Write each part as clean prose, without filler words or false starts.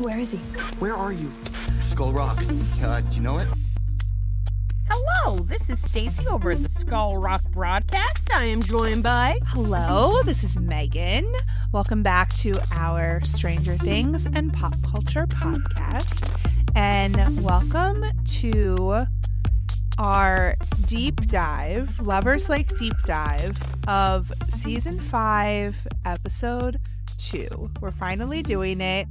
Where is he? Where are you? Skull Rock. Do you know it? Hello, this is Stacy over at the Skull Rock broadcast. I am joined by... Hello, this is Megan. Welcome back to our Stranger Things and Pop Culture podcast. And welcome to our deep dive, Lovers Lake deep dive of season 5, episode 2. We're finally doing it.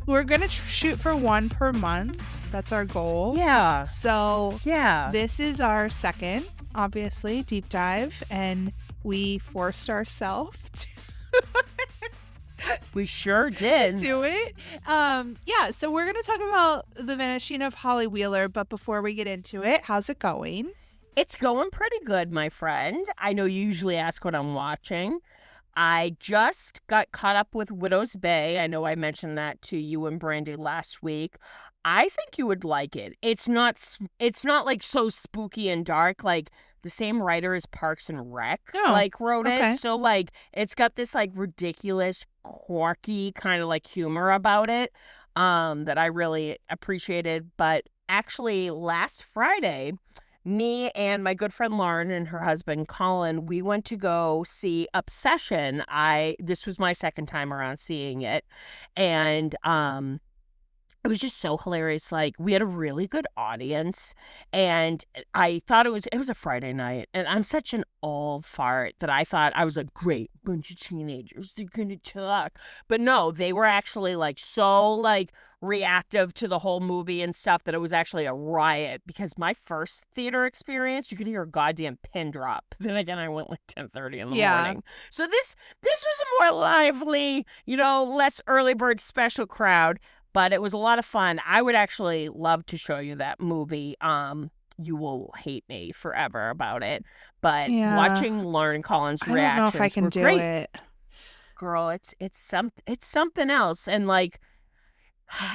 We're going to shoot for one per month. That's our goal. Yeah. So Yeah. this is our second, obviously, deep dive, and we forced ourselves We sure to did. do it. Yeah, so we're going to talk about the vanishing of Holly Wheeler, but before we get into it, how's it going? It's going pretty good, my friend. I know you usually ask what I'm watching. I just got caught up with Widow's Bay. I know I mentioned that to you and Brandy last week. I think you would like it. It's not like so spooky and dark. Like the same writer as Parks and Rec wrote okay. it. So like it's got this like ridiculous, quirky kind of like humor about it that I really appreciated. But actually last Friday, me and my good friend Lauren and her husband Colin, we went to go see Obsession. This was my second time around seeing it, and it was just so hilarious. Like we had a really good audience, and I thought it was a Friday night, and I'm such an old fart that I thought I was a great bunch of teenagers. They're gonna talk, but no, they were actually like so like reactive to the whole movie and stuff that it was actually a riot. Because my first theater experience, you could hear a goddamn pin drop. Then again, I went like 10:30 in the morning. So this was a more lively, less early bird special crowd. But it was a lot of fun. I would actually love to show you that movie. You will hate me forever about it. But watching Lauren and Colin's reactions, I don't know if I can were do great. it. Girl, it's something else. And like,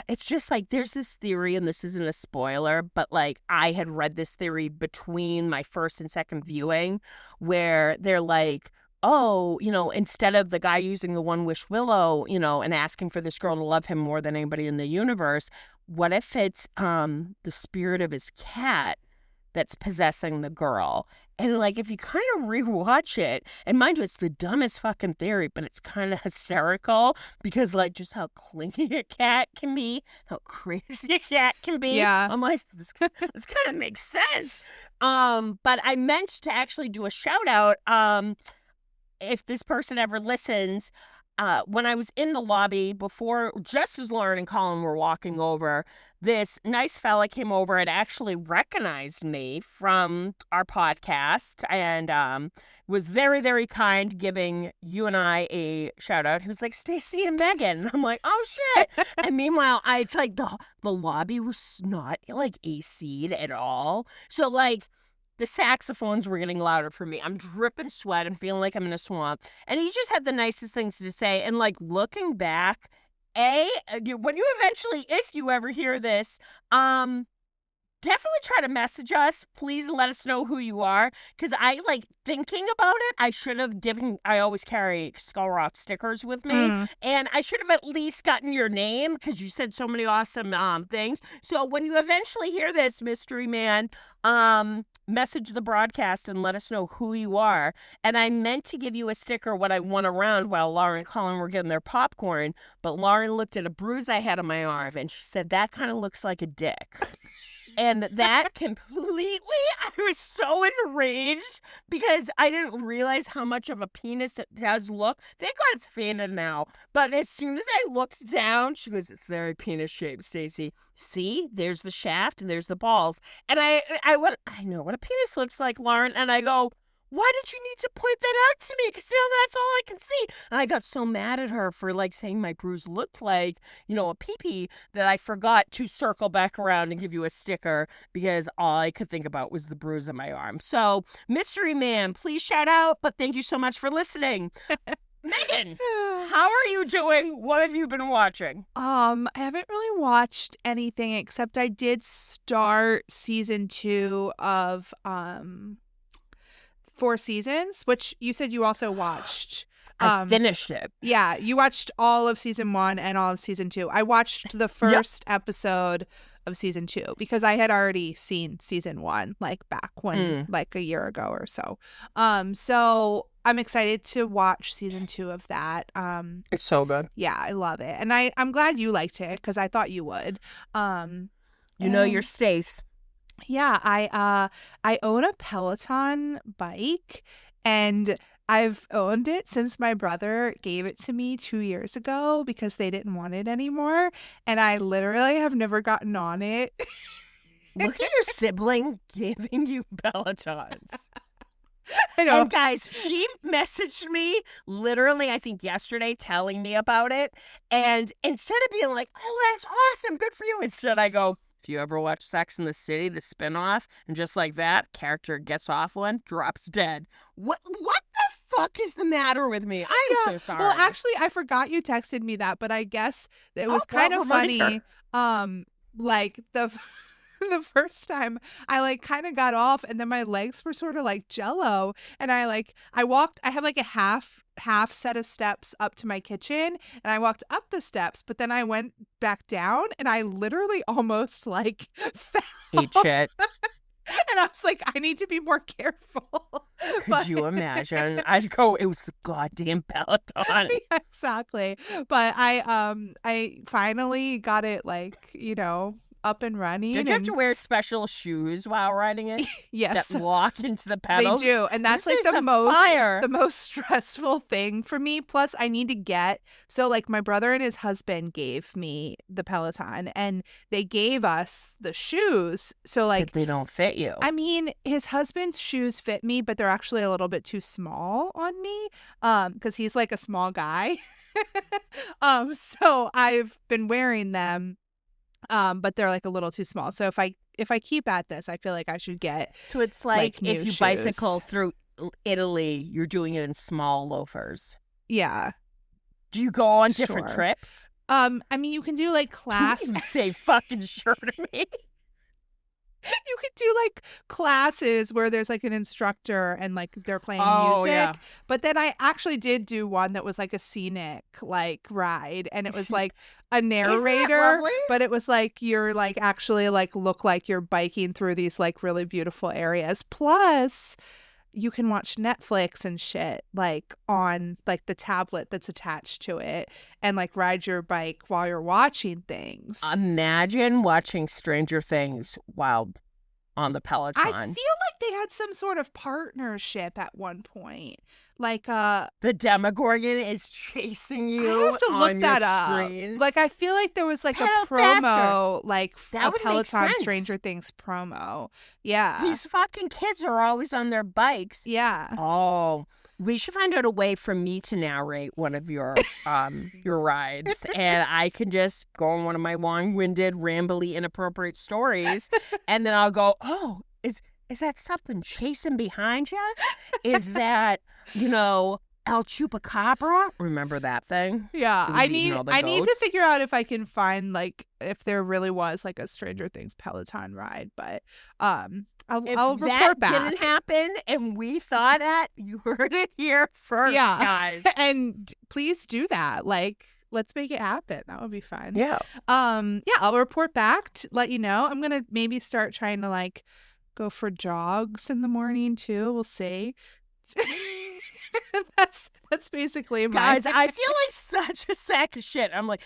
it's just like there's this theory, and this isn't a spoiler, but like I had read this theory between my first and second viewing, where they're like, oh, instead of the guy using the One Wish Willow, and asking for this girl to love him more than anybody in the universe, what if it's the spirit of his cat that's possessing the girl? And like, if you kind of rewatch it, and mind you, it's the dumbest fucking theory, but it's kind of hysterical because like just how clingy a cat can be, how crazy a cat can be. Yeah. I'm like, this kind of makes sense. But I meant to actually do a shout out. If this person ever listens, when I was in the lobby before, just as Lauren and Colin were walking over, this nice fella came over and actually recognized me from our podcast and was very, very kind, giving you and I a shout out. He was like, Stacy and Megan. And I'm like, oh shit. And meanwhile, it's like the lobby was not like AC'd at all. So like, the saxophones were getting louder for me. I'm dripping sweat and feeling like I'm in a swamp. And he just had the nicest things to say. And like looking back, when you eventually, if you ever hear this, definitely try to message us. Please let us know who you are. Because I like thinking about it. I always carry Skull Rock stickers with me. And I should have at least gotten your name because you said so many awesome things. So when you eventually hear this, mystery man, message the broadcast and let us know who you are. And I meant to give you a sticker when I went around while Lauren and Colin were getting their popcorn. But Lauren looked at a bruise I had on my arm and she said, that kind of looks like a dick. And that completely, I was so enraged because I didn't realize how much of a penis it does look. Thank God it's faded now. But as soon as I looked down, she goes, it's very penis shaped, Stacy. See, there's the shaft and there's the balls. And I went, I know what a penis looks like, Lauren. And I go, why did you need to point that out to me? Because now that's all I can see. And I got so mad at her for like saying my bruise looked like, a pee-pee that I forgot to circle back around and give you a sticker because all I could think about was the bruise on my arm. So, mystery man, please shout out, but thank you so much for listening. Megan, how are you doing? What have you been watching? I haven't really watched anything except I did start season 2 of 4 Seasons, which you said you also watched. I finished it. Yeah, you watched all of season 1 and all of season 2. I watched the first episode of season 2 because I had already seen season 1 like back when like a year ago or so. So I'm excited to watch season 2 of that. It's so good. Yeah, I love it. And I'm glad you liked it because I thought you would. You know your Stace. Yeah, I own a Peloton bike, and I've owned it since my brother gave it to me 2 years ago because they didn't want it anymore, and I literally have never gotten on it. Look at your sibling giving you Pelotons. I know. And guys, she messaged me literally, I think yesterday, telling me about it. And instead of being like, oh, that's awesome, good for you, instead I go, if you ever watch Sex and the City, the spinoff, and just like that, character gets off one, drops dead. What the fuck is the matter with me? I'm so sorry. Well, actually, I forgot you texted me that, but I guess it was kind of funny. Like the first time I like kind of got off, and then my legs were sort of like jello, and I walked. I have like a half set of steps up to my kitchen, and I walked up the steps, but then I went back down, and I literally almost like fell. Ate shit. And I was like, I need to be more careful. Could you imagine? I'd go, it was the goddamn Peloton. Yeah, exactly. But I finally got it like, up and running. Did you have to wear special shoes while riding it? Yes. That lock into the pedals? They do. And that's like the most stressful thing for me. Plus I need to so like my brother and his husband gave me the Peloton, and they gave us the shoes. So like but they don't fit you. I mean, his husband's shoes fit me, but they're actually a little bit too small on me. Because he's like a small guy. So I've been wearing them. But they're like a little too small. So if I keep at this, I feel like I should get. So it's like new if you shoes. bicycle through Italy, you're doing it in small loafers. Yeah. Do you go on different Sure. trips? I mean, you can do like class. You say fucking sure to me. You could do like classes where there's like an instructor and like they're playing music. Yeah. But then I actually did do one that was like a scenic like ride, and it was like a narrator, lovely? but it was like you're like actually like look like you're biking through these like really beautiful areas. Plus you can watch Netflix and shit like on like the tablet that's attached to it, and like ride your bike while you're watching things. Imagine watching Stranger Things while on the Peloton. I feel like they had some sort of partnership at one point. Like the Demogorgon is chasing you. I have to on look your that up. screen. Like I feel like there was like a Pedal promo, faster. like That a would make Peloton sense. Stranger Things promo. Yeah. These fucking kids are always on their bikes. Yeah. Oh, we should find out a way for me to narrate one of your rides, and I can just go on one of my long-winded, rambly, inappropriate stories, and then I'll go, "Oh, is that something chasing behind you? Is that El Chupacabra? Remember that thing? Yeah. It was I eating all the need to goats. figure out if I can find like if there really was like a Stranger Things Peloton ride, but If I'll that report back. didn't happen, and we thought that, you heard it here first, Yeah. guys. And please do that. Like, let's make it happen. That would be fun. Yeah. Yeah, I'll report back to let you know. I'm gonna maybe start trying to like go for jogs in the morning too. We'll see. That's basically my Guys, I feel like such a sack of shit. I'm like,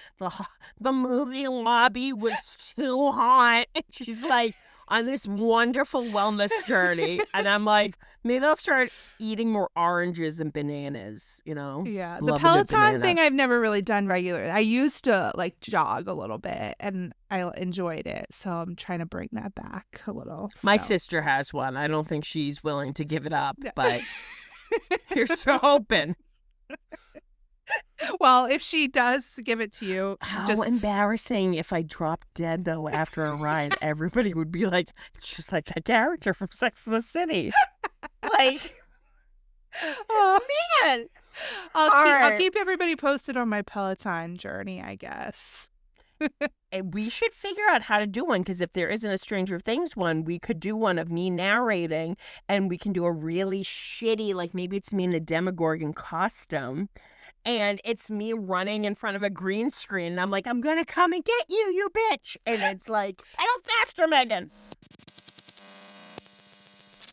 the movie lobby was too hot. And she's like on this wonderful wellness journey. And I'm like, maybe I'll start eating more oranges and bananas, Yeah, the Love a good Peloton banana. thing I've never really done regularly. I used to like jog a little bit and I enjoyed it. So I'm trying to bring that back a little. My so. sister has one. I don't think she's willing to give it up, but here's to hoping. Well, if she does give it to you, How just embarrassing if I dropped dead, though, after a ride. Everybody would be like, it's just like that character from Sex and the City. Like, oh, man. I'll All keep right. everybody posted on my Peloton journey, I guess. And we should figure out how to do one, because if there isn't a Stranger Things one, we could do one of me narrating, and we can do a really shitty, like maybe it's me in a Demogorgon costume, and it's me running in front of a green screen, and I'm like, I'm gonna come and get you, you bitch. And it's like, pedal faster, Megan.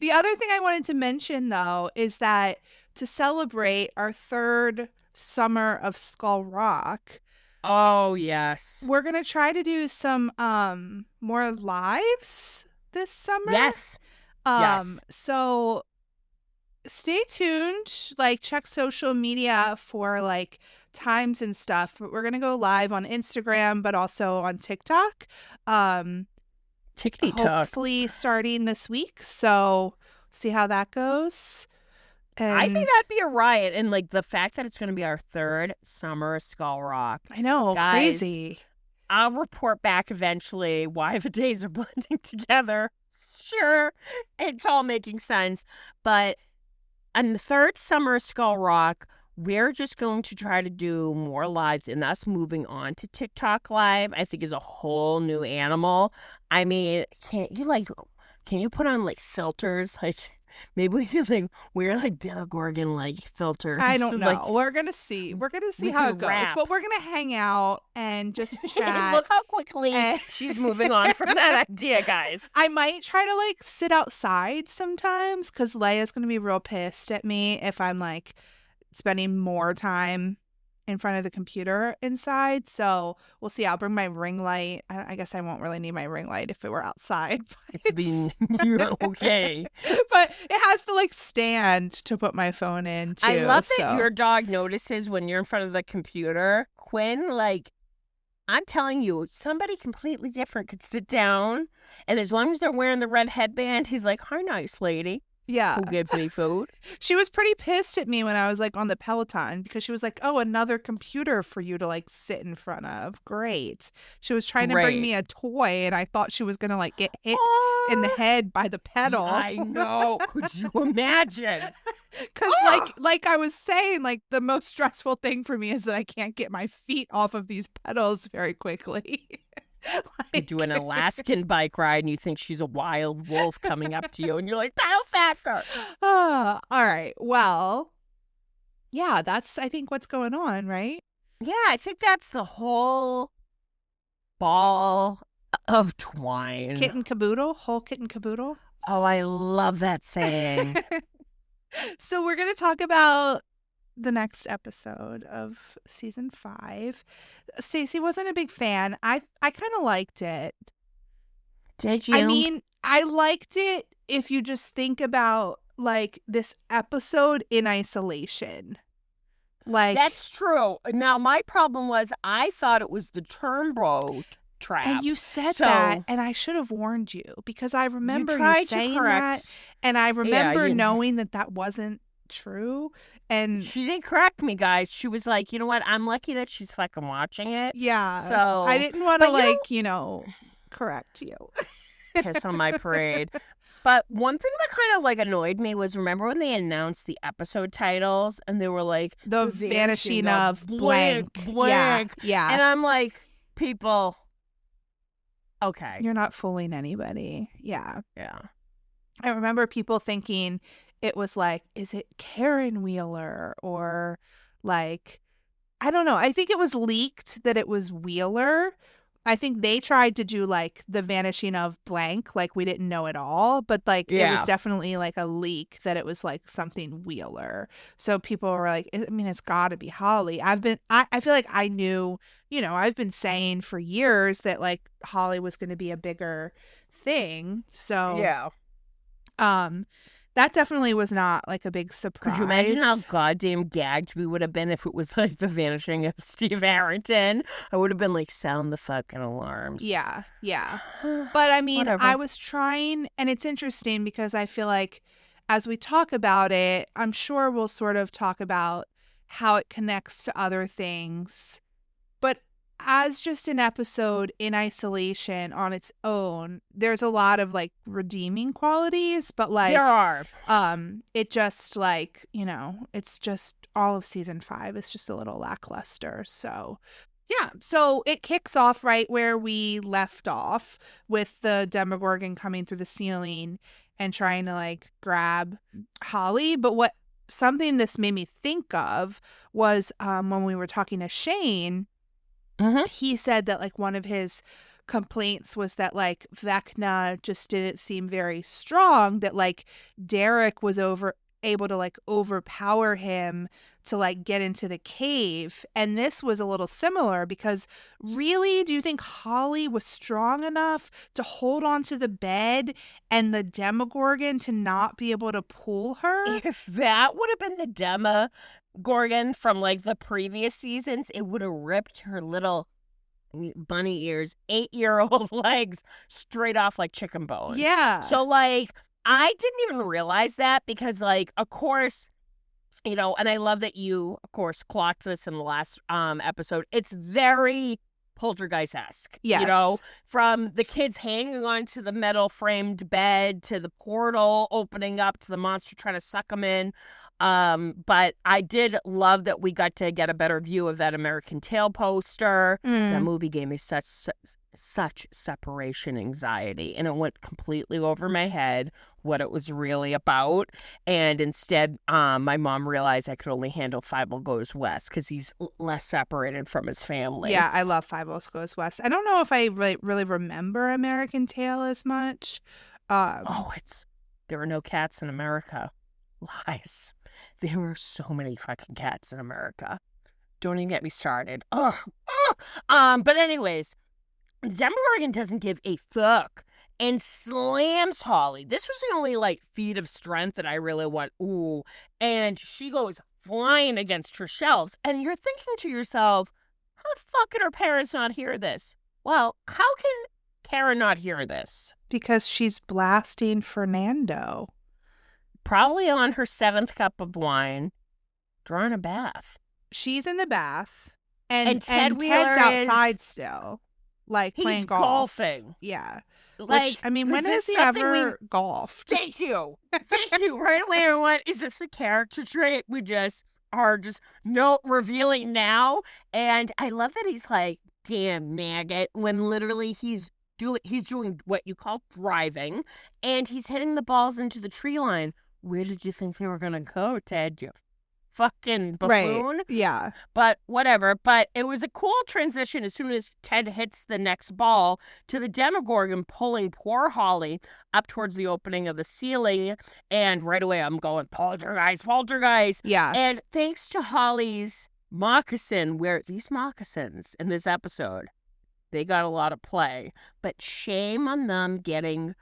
The other thing I wanted to mention, though, is that to celebrate our 3rd summer of Skull Rock, Oh, yes. we're going to try to do some more lives this summer. Yes. Yes. So stay tuned, like check social media for like times and stuff. But we're going to go live on Instagram, but also on TikTok. Tickety talk. Hopefully starting this week. So see how that goes. And I think that'd be a riot. And like the fact that it's going to be our 3rd summer of Skull Rock. I know, Guys, crazy. I'll report back eventually why the days are blending together. Sure, it's all making sense. But on the 3rd summer of Skull Rock, we're just going to try to do more lives, and us moving on to TikTok Live, I think, is a whole new animal. I mean, can you put on like filters? Like maybe we could like wear like Demogorgon like filters. I don't know. Like, We're gonna see. We're gonna see we how can it goes. rap. But we're gonna hang out and just chat. look how quickly And- she's moving on from that idea, guys. I might try to like sit outside sometimes because Leia's gonna be real pissed at me if I'm like spending more time in front of the computer inside. So we'll see. I'll bring my ring light. I guess I won't really need my ring light if it were outside. It's been okay. But it has the like stand to put my phone in too. I love that so. your dog notices when you're in front of the computer. Quinn, like, I'm telling you, somebody completely different could sit down, and as long as they're wearing the red headband, he's like, "Hi, nice lady, Yeah. who gives me food?" She was pretty pissed at me when I was like on the Peloton because she was like, "Oh, another computer for you to like sit in front of. Great." She was trying to bring Great. me a toy and I thought she was going to like get hit in the head by the pedal. I know. Could you imagine? Cuz like I was saying, like the most stressful thing for me is that I can't get my feet off of these pedals very quickly. You do an Alaskan bike ride and you think she's a wild wolf coming up to you, and you're like, "Pedal faster." All right. Well, yeah, that's I think what's going on, right? Yeah, I think that's the whole ball of twine. Kit and caboodle, whole kit and caboodle. Oh, I love that saying. So we're going to talk about the next episode of season 5. Stacey wasn't a big fan. I kind of liked it. Did you? I mean, I liked it if you just think about like this episode in isolation. Like That's true. Now, my problem was I thought it was the Turnbow trap. and you said So- that and I should have warned you because I remember you tried to saying correct. that and I remember you- knowing that wasn't true and She didn't correct me, guys. She was like, "You know what? I'm lucky that she's fucking watching it." yeah. So- I didn't want to but you correct you. Piss on my parade. But one thing that kind of like annoyed me was, remember when they announced the episode titles and they were like, The vanishing of blank. blank. Yeah. And I'm like, people, okay. You're not fooling anybody. Yeah. Yeah. I remember people thinking it was like, is it Karen Wheeler or like, I don't know. I think it was leaked that it was Wheeler. I think they tried to do like the vanishing of blank, like we didn't know at all, but like it was Yeah. definitely like a leak that it was like something Wheeler. So people were like, I mean, it's got to be Holly. I feel like I knew, I've been saying for years that like Holly was going to be a bigger thing. So Yeah. that definitely was not like a big surprise. Could you imagine how goddamn gagged we would have been if it was like the vanishing of Steve Harrington? I would have been like, sound the fucking alarms. Yeah, yeah. But I mean, Whatever. I was trying, and it's interesting because I feel like as we talk about it, I'm sure we'll sort of talk about how it connects to other things. But as just an episode in isolation on its own, there's a lot of like redeeming qualities, but like There are. it just like, it's just all of season 5 is just a little lackluster. So Yeah, so it kicks off right where we left off with the Demogorgon coming through the ceiling and trying to like grab Holly. But what something this made me think of was when we were talking to Shane, he said that like one of his complaints was that like Vecna just didn't seem very strong, that like Derek was able to like overpower him to like get into the cave. And this was a little similar because really, do you think Holly was strong enough to hold onto the bed and the Demogorgon to not be able to pull her? If that would have been the Demogorgon from like the previous seasons, it would have ripped her little bunny ears, 8-year-old legs straight off like chicken bones. Yeah. So like I didn't even realize that because like of course, you know, and I love that you of course clocked this in the last episode. It's very Poltergeist-esque. Yes. You know, from the kids hanging onto the metal framed bed to the portal opening up to the monster trying to suck them in. But I did love that we got to get a better view of that American Tail poster. That movie gave me such separation anxiety, and it went completely over my head what it was really about. And instead, my mom realized I could only handle 50 Goes West because he's less separated from his family. Yeah, I love 50 Goes West. I don't know if I really remember American Tail as much. There were no cats in America. Lies. There were so many fucking cats in America. Don't even get me started. But anyways, Demogorgon doesn't give a fuck and slams Holly. This was the only like feat of strength that I really want. Ooh. And she goes flying against her shelves. And you're thinking to yourself, how the fuck can her parents not hear this? Well, how can Karen not hear this? Because she's blasting Fernando. Probably on her 7th cup of wine, drawing a bath. She's in the bath, and Ted's outside still, like playing he's golf. Golfing. Yeah. Like, which, I mean, when has he something ever golfed? Thank you. Thank you. Right away, everyone. Is this a character trait we just are just revealing now? And I love that he's like, damn, maggot, when literally he's doing what you call driving, and he's hitting the balls into the tree line. Where did you think they were going to go, Ted? You fucking buffoon. Right. Yeah. But whatever. But it was a cool transition as soon as Ted hits the next ball to the Demogorgon pulling poor Holly up towards the opening of the ceiling. And right away I'm going, poltergeist. Yeah. And thanks to Holly's moccasin, where these moccasins in this episode, they got a lot of play. But shame on them getting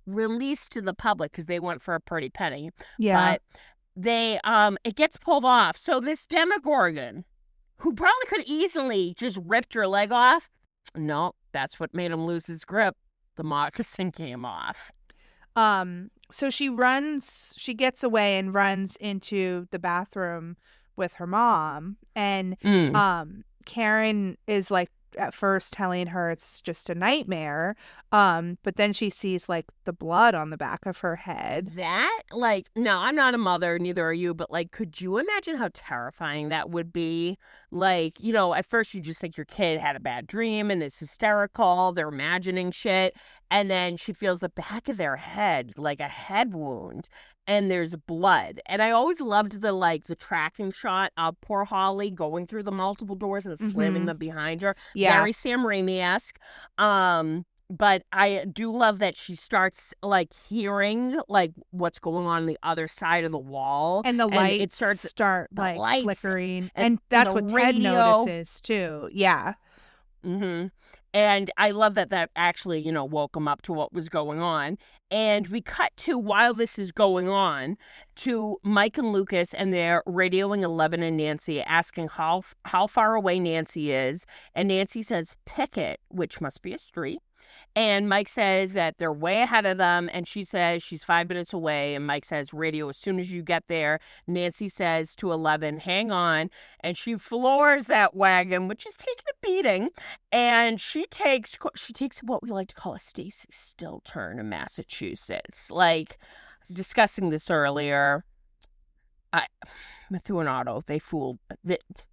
released to the public because they went for a pretty penny. Yeah. But they it gets pulled off. So this Demogorgon, who probably could easily just ripped your leg off, no, that's what made him lose his grip. The moccasin came off. So she gets away and runs into the bathroom with her mom, and Karen is like at first telling her it's just a nightmare, but then she sees like the blood on the back of her head. That, like, no, I'm not a mother, neither are you, but like, could you imagine how terrifying that would be? Like, you know, at first you just think your kid had a bad dream and is hysterical, they're imagining shit, and then she feels the back of their head like a head wound, and there's blood. And I always loved the tracking shot of poor Holly going through the multiple doors and slamming them behind her. Yeah. Very Sam Raimi-esque. But I do love that she starts like hearing like what's going on the other side of the wall. And the lights it starts start like lights flickering. and And that's the what Ted radio. notices too. Yeah. Mm-hmm. And I love that actually, you know, woke him up to what was going on. And we cut to, while this is going on, to Mike and Lucas, and they're radioing 11 and Nancy, asking how far away Nancy is. And Nancy says Pickett, which must be a street. And Mike says that they're way ahead of them, and she says she's 5 minutes away, and Mike says, radio as soon as you get there. Nancy says to 11, hang on, and she floors that wagon, which is taking a beating, and she takes what we like to call a Stacy Still turn in Massachusetts. Like, I was discussing this earlier. Matthew and Otto, they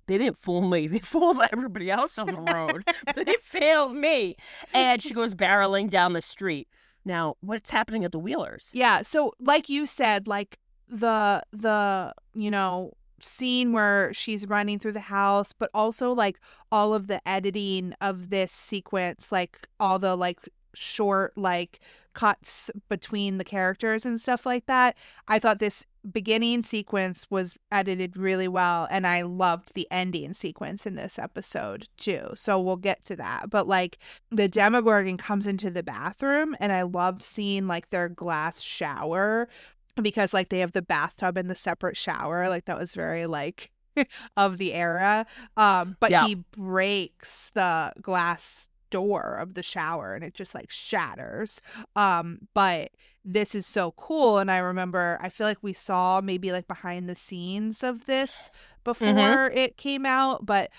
didn't fool me. They fooled everybody else on the road. They failed me. And she goes barreling down the street. Now, what's happening at the Wheelers? Yeah. So like you said, like the scene where she's running through the house, but also like all of the editing of this sequence, like all the like short like cuts between the characters and stuff like that. I thought this beginning sequence was edited really well, and I loved the ending sequence in this episode too. So we'll get to that. But like the Demogorgon comes into the bathroom, and I loved seeing like their glass shower, because like they have the bathtub and the separate shower. Like that was very like of the era. But Yeah. he breaks the glass door of the shower and it just like shatters. But this is so cool. And I remember, I feel like we saw maybe like behind the scenes of this before it came out, but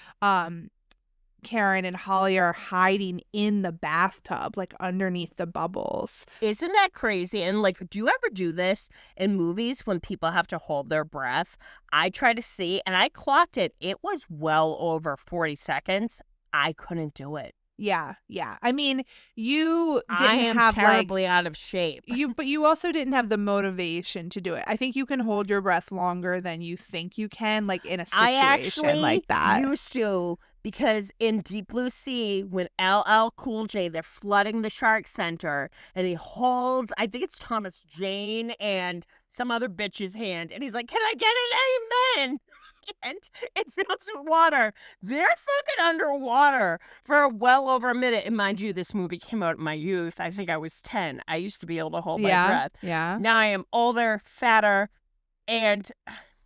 Karen and Holly are hiding in the bathtub, like underneath the bubbles. Isn't that crazy? And like, do you ever do this in movies when people have to hold their breath? I try to see, and I clocked it. It was well over 40 seconds. I couldn't do it. Yeah. I mean, you didn't I am have terribly out of shape. but you also didn't have the motivation to do it. I think you can hold your breath longer than you think you can, like in a situation I actually like that. used to, because in Deep Blue Sea, when LL Cool J, they're flooding the Shark Center, and he holds, I think it's Thomas Jane and some other bitch's hand, and he's like, "Can I get an amen?" And it fills with water. They're fucking underwater for well over a minute. And mind you, this movie came out in my youth. I think I was 10. I used to be able to hold my breath. Yeah. Now I am older, fatter, and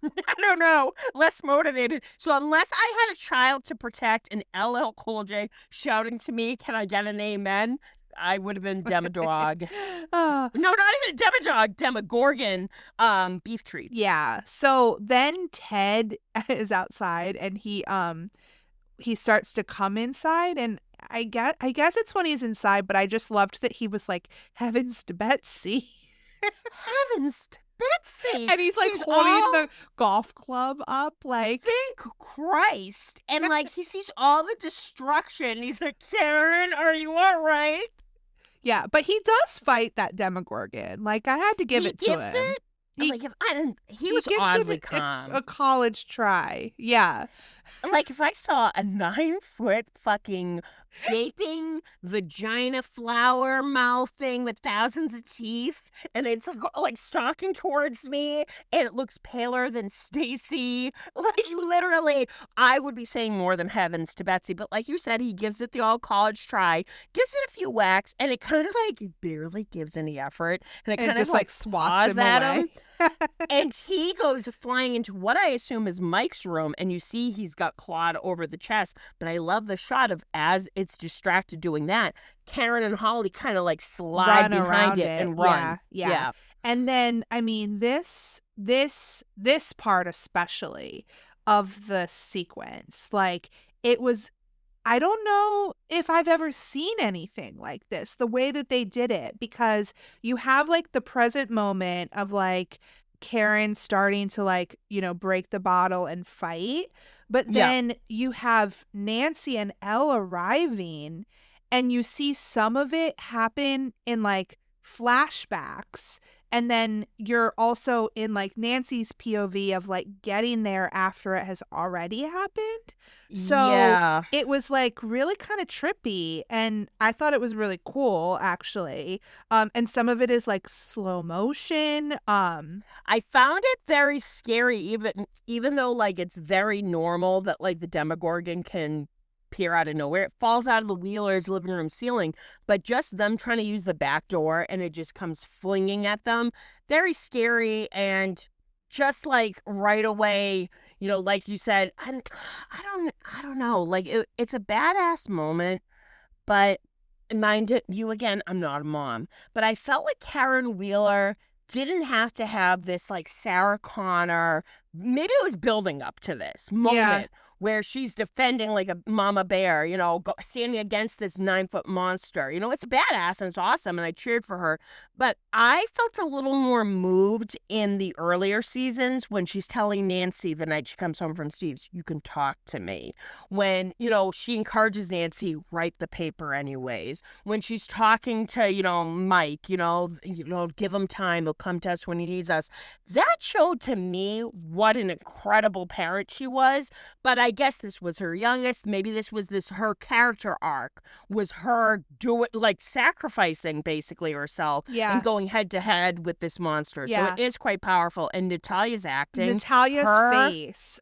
I don't know, less motivated. So unless I had a child to protect and LL Cool J shouting to me, "Can I get an amen?" I would have been Demodog. Oh. No, not even a Demodog, Demogorgon, beef treats. Yeah. So then Ted is outside and he starts to come inside, and I guess it's when he's inside, but I just loved that he was like, "Heavens to Betsy." Heavens to Betsy. And he's like She's holding all- the golf club up like Thank Christ. And like he sees all the destruction. He's like, "Karen, are you all right?" yeah, but he does fight that Demogorgon. Like I had to give He it to gives him. it. He- Like if I didn't, he was gives oddly it calm. a college try. Yeah. Like if I saw a 9-foot fucking gaping vagina flower mouth thing with thousands of teeth, and it's like stalking towards me, and it looks paler than Stacy, like literally, I would be saying more than heavens to Betsy. But like you said, he gives it the all college try, gives it a few whacks, and it kind of like barely gives any effort, and it And kind just of like swats paws him at away. him. And he goes flying into what I assume is Mike's room, and you see he's got Claude over the chest. But I love the shot of, as it's distracted doing that, Karen and Holly kind of like slide Run behind around it and run. Yeah. And then, I mean, this part especially of the sequence, like it was, I don't know if I've ever seen anything like this, the way that they did it, because you have like the present moment of like Karen starting to like, break the bottle and fight. But Yeah. then you have Nancy and Elle arriving, and you see some of it happen in like flashbacks. And then you're also in like Nancy's POV of like getting there after it has already happened. So yeah. it was like really kind of trippy, and I thought it was really cool actually. And some of it is like slow motion. I found it very scary, even though like it's very normal that like the Demogorgon can appear out of nowhere. It falls out of the Wheelers' living room ceiling, but just them trying to use the back door and it just comes flinging at them. Very scary, and just like right away, like you said, I don't know. Like it's a badass moment, but mind you, again, I'm not a mom, but I felt like Karen Wheeler didn't have to have this like Sarah Connor. Maybe it was building up to this moment where she's defending like a mama bear, you know, standing against this 9-foot monster. You know, it's badass and it's awesome, and I cheered for her. But I felt a little more moved in the earlier seasons when she's telling Nancy the night she comes home from Steve's, you can talk to me. When, you know, she encourages Nancy, write the paper anyways. When she's talking to, you know, Mike, you know, give him time. He'll come to us when he needs us. That showed to me what an incredible parent she was. But I guess this was her youngest. Maybe this was her character arc, was her sacrificing basically herself and going head to head with this monster. So it is quite powerful. And Natalia's acting. Natalia's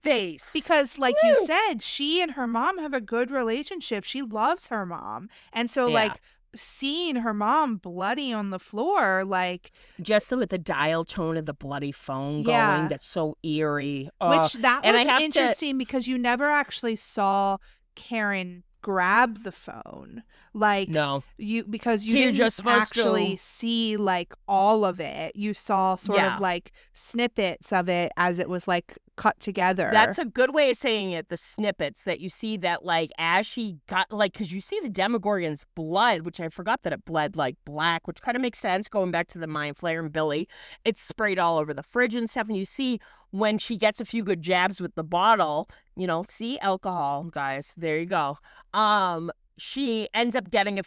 face. Because like Woo! you said, she and her mom have a good relationship. She loves her mom. And so like seeing her mom bloody on the floor, like just with the dial tone of the bloody phone going, that's so eerie. Which that was interesting because you never actually saw Karen grab the phone. Like because you didn't just actually see like all of it. You saw sort of like snippets of it as it was like cut together. That's a good way of saying it, the snippets that you see that like as she got like, because you see the Demogorgon's blood, which I forgot that it bled like black, which kind of makes sense going back to the Mind Flayer and Billy. It's sprayed all over the fridge and stuff, and you see when she gets a few good jabs with the bottle, you know, see alcohol, guys, there you go. She ends up getting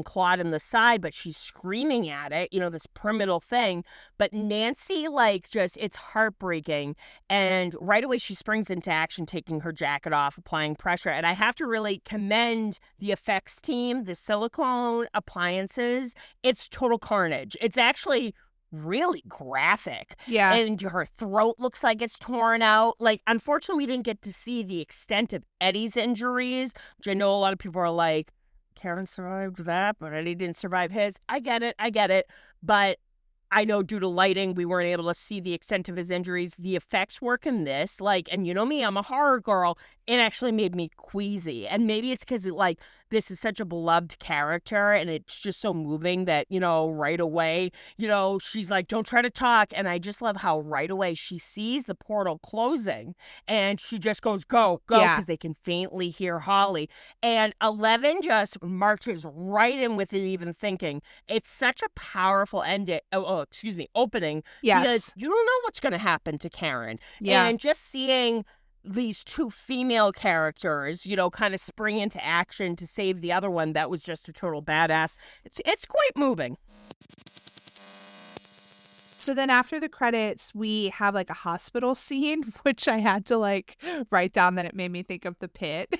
clawed in the side, but she's screaming at it, you know, this pyramidal thing. But Nancy, like, just, it's heartbreaking. And right away, she springs into action, taking her jacket off, applying pressure. And I have to really commend the effects team, the silicone appliances. It's total carnage. It's actually really graphic. Yeah. And her throat looks like it's torn out. Like, unfortunately, we didn't get to see the extent of Eddie's injuries, which I know a lot of people are like, Karen survived that, but Eddie didn't survive his. I get it. But I know due to lighting, we weren't able to see the extent of his injuries. The effects work in this, like, and you know me, I'm a horror girl. It actually made me queasy. And maybe it's because, like, this is such a beloved character and it's just so moving that, you know, right away, you know, she's like, don't try to talk. And I just love how right away she sees the portal closing and she just goes, go, because they can faintly hear Holly. And 11 just marches right in with it, even thinking. It's such a powerful opening. Yes. Because you don't know what's going to happen to Karen. Yeah. And just seeing these two female characters, you know, kind of spring into action to save the other one that was just a total badass. It's quite moving. So then after the credits, we have like a hospital scene, which I had to like write down that it made me think of The Pit.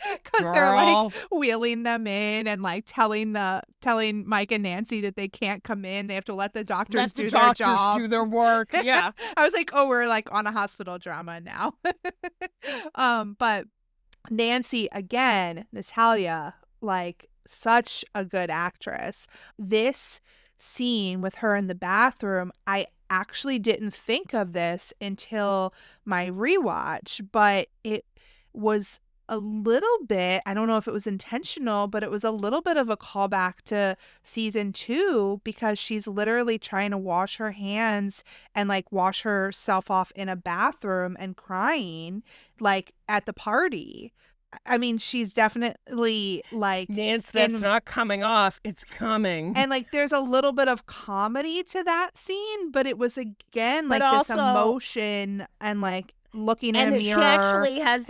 Because they're like wheeling them in and like telling Mike and Nancy that they can't come in. They have to let the doctors do their job. Do their work. Yeah. I was like, oh, we're like on a hospital drama now. But Nancy, again, Natalia, like such a good actress. This scene with her in the bathroom, I actually didn't think of this until my rewatch, but it was a little bit, I don't know if it was intentional, but it was a little bit of a callback to season 2 because she's literally trying to wash her hands and like wash herself off in a bathroom and crying like at the party. I mean, she's definitely like Nance, that's not coming off. It's coming. And like there's a little bit of comedy to that scene, but it was again like but this also, emotion and like looking in a mirror. She actually has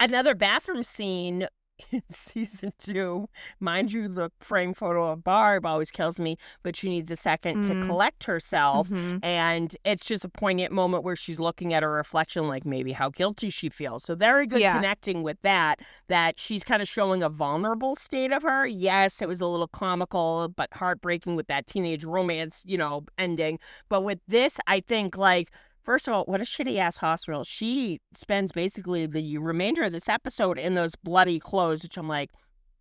another bathroom scene in season 2. Mind you, the frame photo of Barb always kills me, but she needs a second to collect herself. And it's just a poignant moment where she's looking at her reflection, like maybe how guilty she feels. So very good connecting with that she's kind of showing a vulnerable state of her. Yes, it was a little comical, but heartbreaking with that teenage romance, you know, ending. But with this, I think like, first of all, what a shitty-ass hospital. She spends basically the remainder of this episode in those bloody clothes, which I'm like,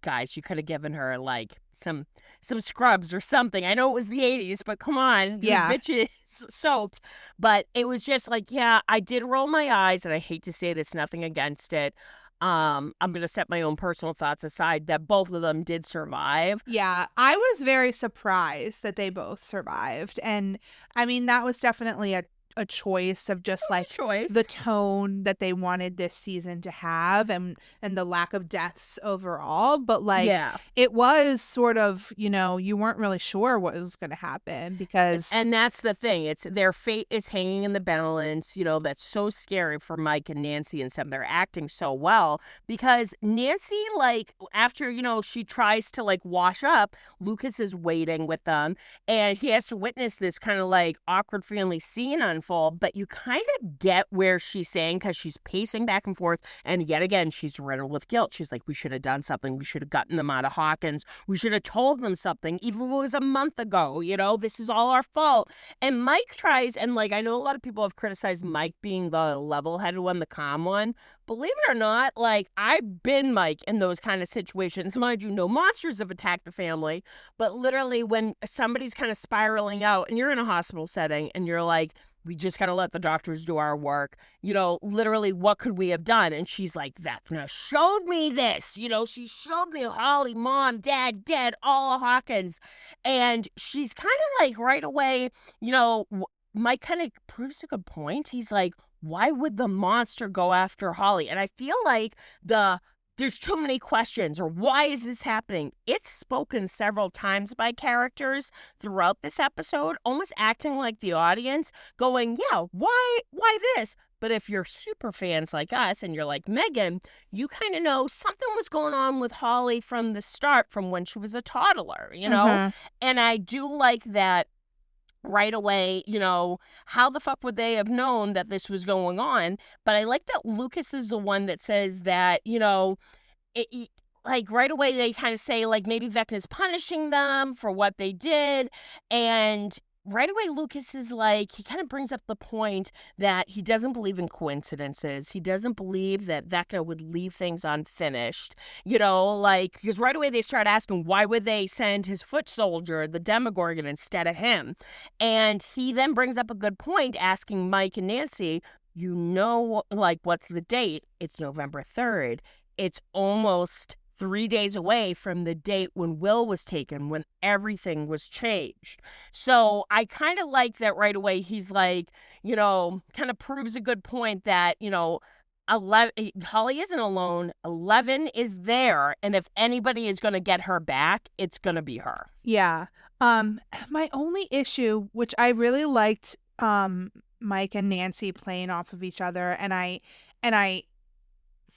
guys, you could have given her, like, some scrubs or something. I know it was the 80s, but come on. Yeah. The bitch is soaked. But it was just like, yeah, I did roll my eyes, and I hate to say this, nothing against it. I'm going to set my own personal thoughts aside that both of them did survive. Yeah, I was very surprised that they both survived. And, I mean, that was definitely a a choice of just like choice. the tone that they wanted this season to have and the lack of deaths overall. But like, yeah. it was sort of, you know, you weren't really sure what was going to happen because. And that's the thing. It's their fate is hanging in the balance. You know, that's so scary for Mike and Nancy and stuff. They're acting so well because Nancy, like, after, you know, she tries to like wash up, Lucas is waiting with them and he has to witness this kind of like awkward family scene unfold. But you kind of get where she's saying because she's pacing back and forth. And yet again, she's riddled with guilt. She's like, we should have done something. We should have gotten them out of Hawkins. We should have told them something, even if it was a month ago. You know, this is all our fault. And Mike tries, and like, I know a lot of people have criticized Mike being the level-headed one, the calm one. Believe it or not, like, I've been Mike in those kind of situations. Mind you, no monsters have attacked the family, but literally when somebody's kind of spiraling out and you're in a hospital setting and you're like, we just got to let the doctors do our work. You know, literally, what could we have done? And she's like, Vecna showed me this. You know, she showed me Holly, mom, dad, dead, all of Hawkins. And she's kind of like right away, you know, Mike kind of proves a good point. He's like, why would the monster go after Holly? And I feel like there's too many questions, or why is this happening? It's spoken several times by characters throughout this episode, almost acting like the audience, going, yeah, why this? But if you're super fans like us and you're like Megan, you kind of know something was going on with Holly from the start, from when she was a toddler, you know? Mhm. And I do like that. Right away, you know, how the fuck would they have known that this was going on? But I like that Lucas is the one that says that, you know, like right away they kind of say like maybe Vecna's punishing them for what they did. And right away Lucas is like, he kind of brings up the point that he doesn't believe in coincidences. He doesn't believe that Vecna would leave things unfinished, you know, like, because right away they start asking, why would they send his foot soldier, the Demogorgon, instead of him? And he then brings up a good point, asking Mike and Nancy, you know, like, what's the date? It's November 3rd. It's almost 3 days away from the date when Will was taken, when everything was changed. So I kind of like that right away. He's like, you know, kind of proves a good point that, you know, Holly isn't alone. 11 is there. And if anybody is going to get her back, it's going to be her. Yeah. My only issue, which I really liked, Mike and Nancy playing off of each other, and I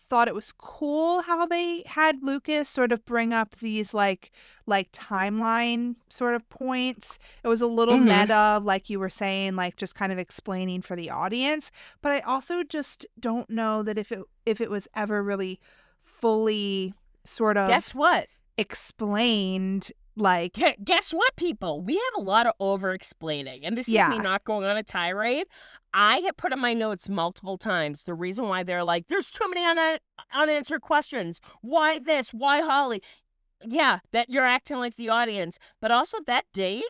thought it was cool how they had Lucas sort of bring up these like timeline sort of points. It was a little meta, like you were saying, like just kind of explaining for the audience. But I also just don't know that if it was ever really fully sort of Guess what? explained. Like, guess what, people? We have a lot of over-explaining, and this is me not going on a tirade. I have put in my notes multiple times the reason why they're like, there's too many unanswered questions. Why this? Why Holly? Yeah, that you're acting like the audience, but also that date,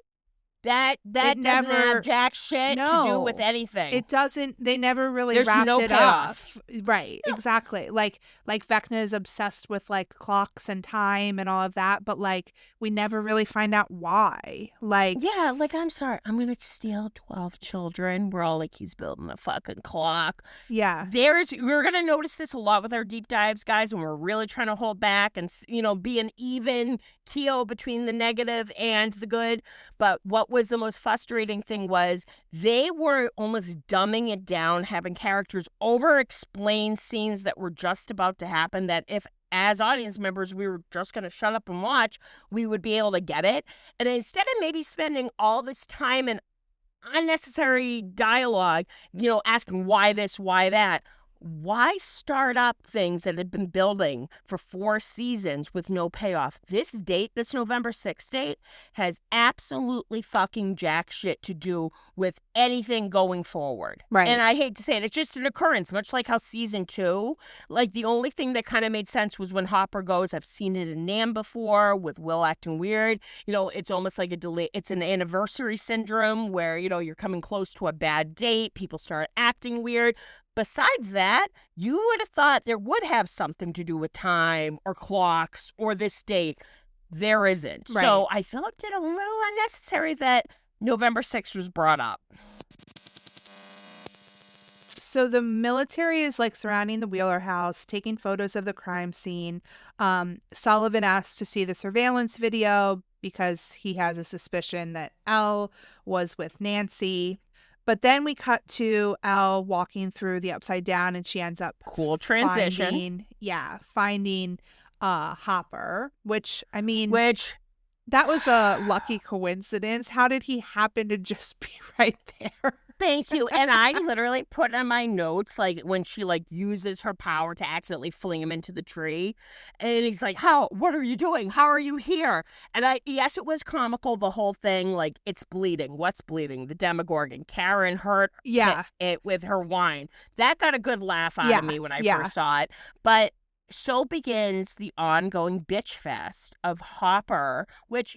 that doesn't have jack shit to do with anything. It doesn't. They never really There's wrapped no it payoff. up. Right, No. exactly. Like Vecna is obsessed with like clocks and time and all of that, but like we never really find out why. Like, yeah, like, I'm sorry, I'm gonna steal 12 children. We're all like, he's building a fucking clock. yeah, We're gonna notice this a lot with our deep dives, guys, when we're really trying to hold back and, you know, be an even keel between the negative and the good. But what was the most frustrating thing was they were almost dumbing it down, having characters over-explain scenes that were just about to happen, that if as audience members we were just going to shut up and watch, we would be able to get it. And instead of maybe spending all this time and unnecessary dialogue, you know, asking why this, why that, why start up things that had been building for 4 seasons with no payoff? This date, this November 6th date, has absolutely fucking jack shit to do with anything going forward. Right. And I hate to say it, it's just an occurrence, much like how season 2, like the only thing that kind of made sense was when Hopper goes, I've seen it in Nam before with Will acting weird. You know, it's almost like a delay. It's an anniversary syndrome where, you know, you're coming close to a bad date. People start acting weird. Besides that, you would have thought there would have something to do with time or clocks or this date. There isn't. Right. So I felt it a little unnecessary that November 6th was brought up. so the military is like surrounding the Wheeler house, taking photos of the crime scene. Sullivan asks to see the surveillance video because he has a suspicion that Elle was with Nancy. But then we cut to Elle walking through the Upside Down, and she ends up Cool transition. finding Hopper, which, I mean, Which, that was a lucky coincidence. How did he happen to just be right there? thank you. And I literally put on my notes, like, when she, like, uses her power to accidentally fling him into the tree. And he's like, what are you doing? How are you here? And yes, it was comical, the whole thing. Like, it's bleeding. What's bleeding? The Demogorgon. Karen hurt it with her wine. That got a good laugh out of me when I first saw it. But so begins the ongoing bitch fest of Hopper, which,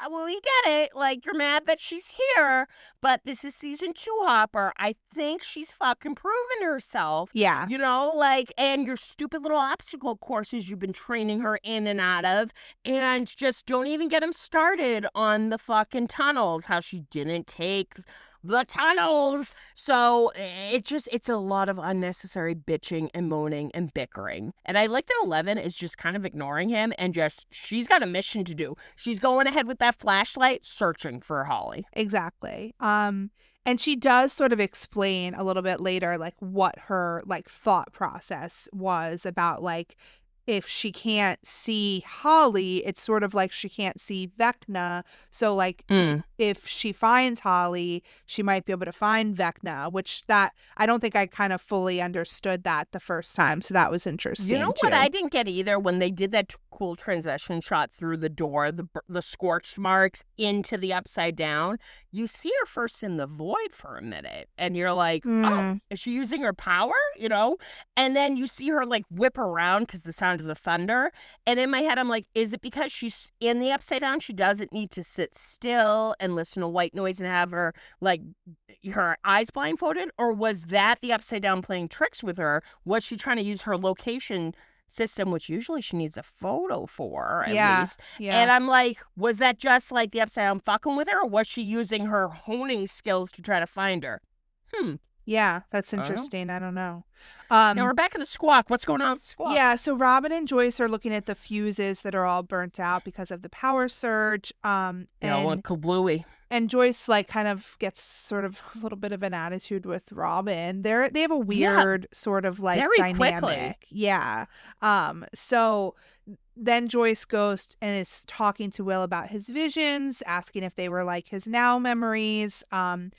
well, we get it. Like, you're mad that she's here, but this is season 2 Hopper. I think she's fucking proven herself. Yeah. You know, like, and your stupid little obstacle courses you've been training her in and out of, and just don't even get them started on the fucking tunnels, how she didn't take the tunnels. So it's a lot of unnecessary bitching and moaning and bickering. And I like that 11 is just kind of ignoring him and just, she's got a mission to do. She's going ahead with that flashlight, searching for Holly. Exactly. And she does sort of explain a little bit later, like, what her, like, thought process was about, like, if she can't see Holly, it's sort of like she can't see Vecna. So, like, if she finds Holly, she might be able to find Vecna, which that, I don't think I kind of fully understood that the first time. So that was interesting. You know too. what I didn't get either? When they did that cool transition shot through the door, the scorched marks into the Upside Down, you see her first in the void for a minute. And you're like, oh, is she using her power? You know? And then you see her, like, whip around because the sound of the thunder. And in my head, I'm like, is it because she's in the Upside Down? She doesn't need to sit still and listen to white noise and have her, like, her eyes blindfolded? Or was that the Upside Down playing tricks with her? Was she trying to use her location system, which usually she needs a photo for, at least? Yeah. And I'm like, was that just like the Upside Down fucking with her? Or was she using her honing skills to try to find her? Yeah, that's interesting. I don't know. Now we're back at the Squawk. What's going on with the Squawk? Yeah, so Robin and Joyce are looking at the fuses that are all burnt out because of the power surge. And kablooey. And Joyce, like, kind of gets sort of a little bit of an attitude with Robin. They have a weird sort of, like, very dynamic. Quickly. Yeah. So then Joyce goes and is talking to Will about his visions, asking if they were like his now memories,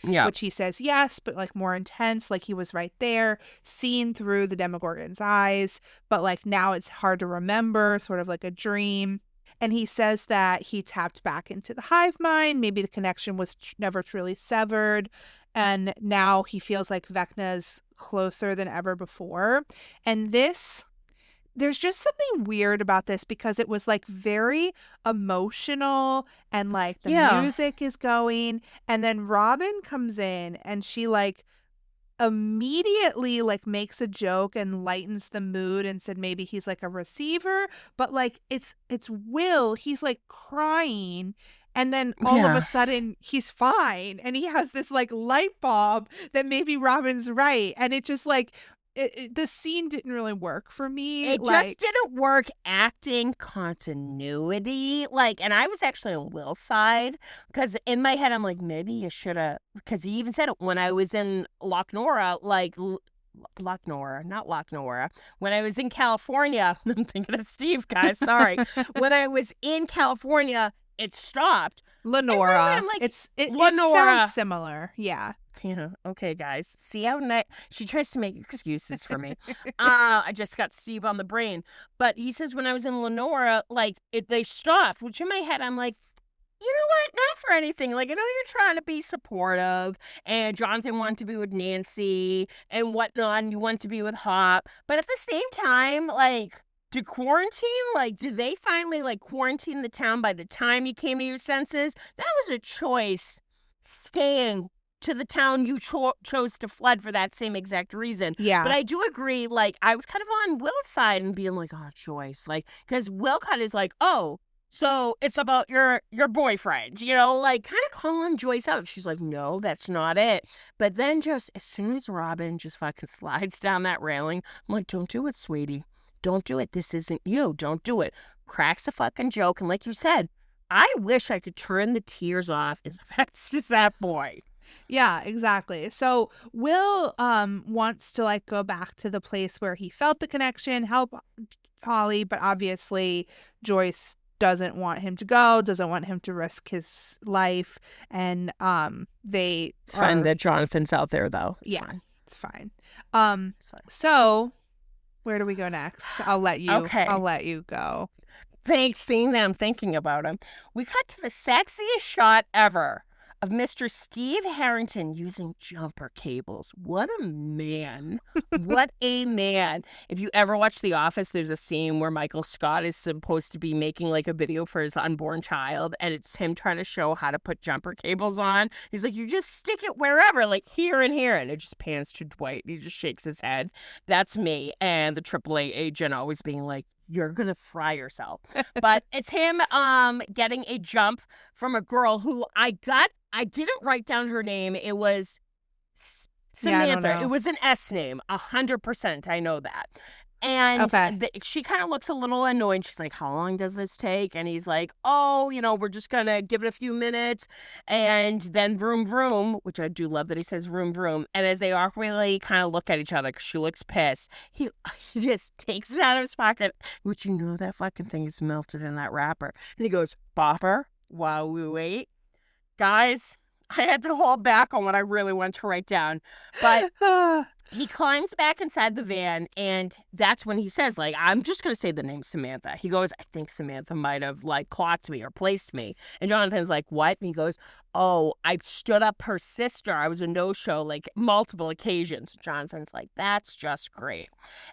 which he says yes, but, like, more intense, like he was right there, seen through the Demogorgon's eyes, but, like, now it's hard to remember, sort of like a dream. And he says that he tapped back into the hive mind. Maybe the connection was never truly severed. And now he feels like Vecna's closer than ever before. And there's just something weird about this because it was, like, very emotional and, like, the music is going. And then Robin comes in and she, like, immediately, like, makes a joke and lightens the mood and said maybe he's, like, a receiver, but, like, it's Will. He's, like, crying, and then all of a sudden he's fine, and he has this, like, light bulb that maybe Robin's right, and it just, like, the scene didn't really work for me. It just didn't work acting continuity. Like, and I was actually on Will's side because in my head, I'm like, maybe you should have, because he even said it when I was in Loch Nora, like, Loch Nora, not Loch Nora. When I was in California, I'm thinking of Steve, guys, sorry. When I was in California, it stopped. Lenora. I'm like, it Lenora. sounds similar. Yeah. Yeah. Okay, guys. See how she tries to make excuses for me. I just got Steve on the brain. But he says when I was in Lenora, like, they stopped, which in my head, I'm like, you know what? Not for anything. Like, I know you're trying to be supportive, and Jonathan wanted to be with Nancy and whatnot, and you want to be with Hop. But at the same time, like, to quarantine, like, did they finally, like, quarantine the town by the time you came to your senses? That was a choice, staying to the town you chose to flood for that same exact reason. Yeah. But I do agree, like, I was kind of on Will's side and being like, oh, Joyce, like, because Will kind of is like, oh, So it's about your boyfriend, like kind of calling Joyce out. She's like, no, that's not it. But then just as soon as Robin just fucking slides down that railing, I'm like, don't do it, sweetie. Don't do it. This isn't you. Don't do it. Cracks a fucking joke. And like you said, I wish I could turn the tears off as fast as that boy. Yeah, exactly. So Will wants to like go back to the place where he felt the connection, help Holly, but obviously Joyce doesn't want him to go, doesn't want him to risk his life, and It's fine that Jonathan's out there though. It's fine. It's fine. It's fine. So where do we go next? I'll let you go. Thanks, seeing that I'm thinking about him. We cut to the sexiest shot ever of Mr. Steve Harrington using jumper cables. What a man. What a man. If you ever watch The Office, there's a scene where Michael Scott is supposed to be making like a video for his unborn child, and it's him trying to show how to put jumper cables on. He's like, you just stick it wherever, like here and here. And it just pans to Dwight. And he just shakes his head. That's me. And the AAA agent always being like, you're going to fry yourself. But it's him getting a jump from a girl who I didn't write down her name. It was Samantha. Yeah, it was an S name. 100%. I know that. And she kind of looks a little annoyed. She's like, how long does this take? And he's like, oh, we're just going to give it a few minutes. And then vroom, vroom, which I do love that he says vroom, vroom. And as they awkwardly kind of look at each other because she looks pissed, he just takes it out of his pocket, which that fucking thing is melted in that wrapper. And he goes, bopper, while we wait. Guys, I had to hold back on what I really wanted to write down. But he climbs back inside the van, and that's when he says, like, I'm just going to say the name Samantha. He goes, I think Samantha might have, like, clocked me or placed me. And Jonathan's like, what? And he goes, oh, I stood up her sister. I was a no-show, like, multiple occasions. Jonathan's like, that's just great.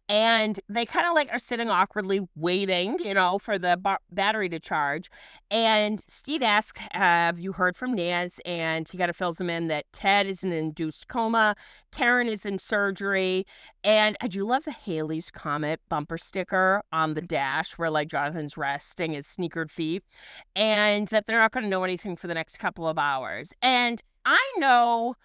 And they kind of, like, are sitting awkwardly waiting, for the battery to charge. And Steve asks, have you heard from Nance? And he kind of fills him in that Ted is in an induced coma. Karen is in surgery. And I do love the Halley's Comet bumper sticker on the dash where, like, Jonathan's resting his sneakered feet. And that they're not going to know anything for the next couple of hours. And I know,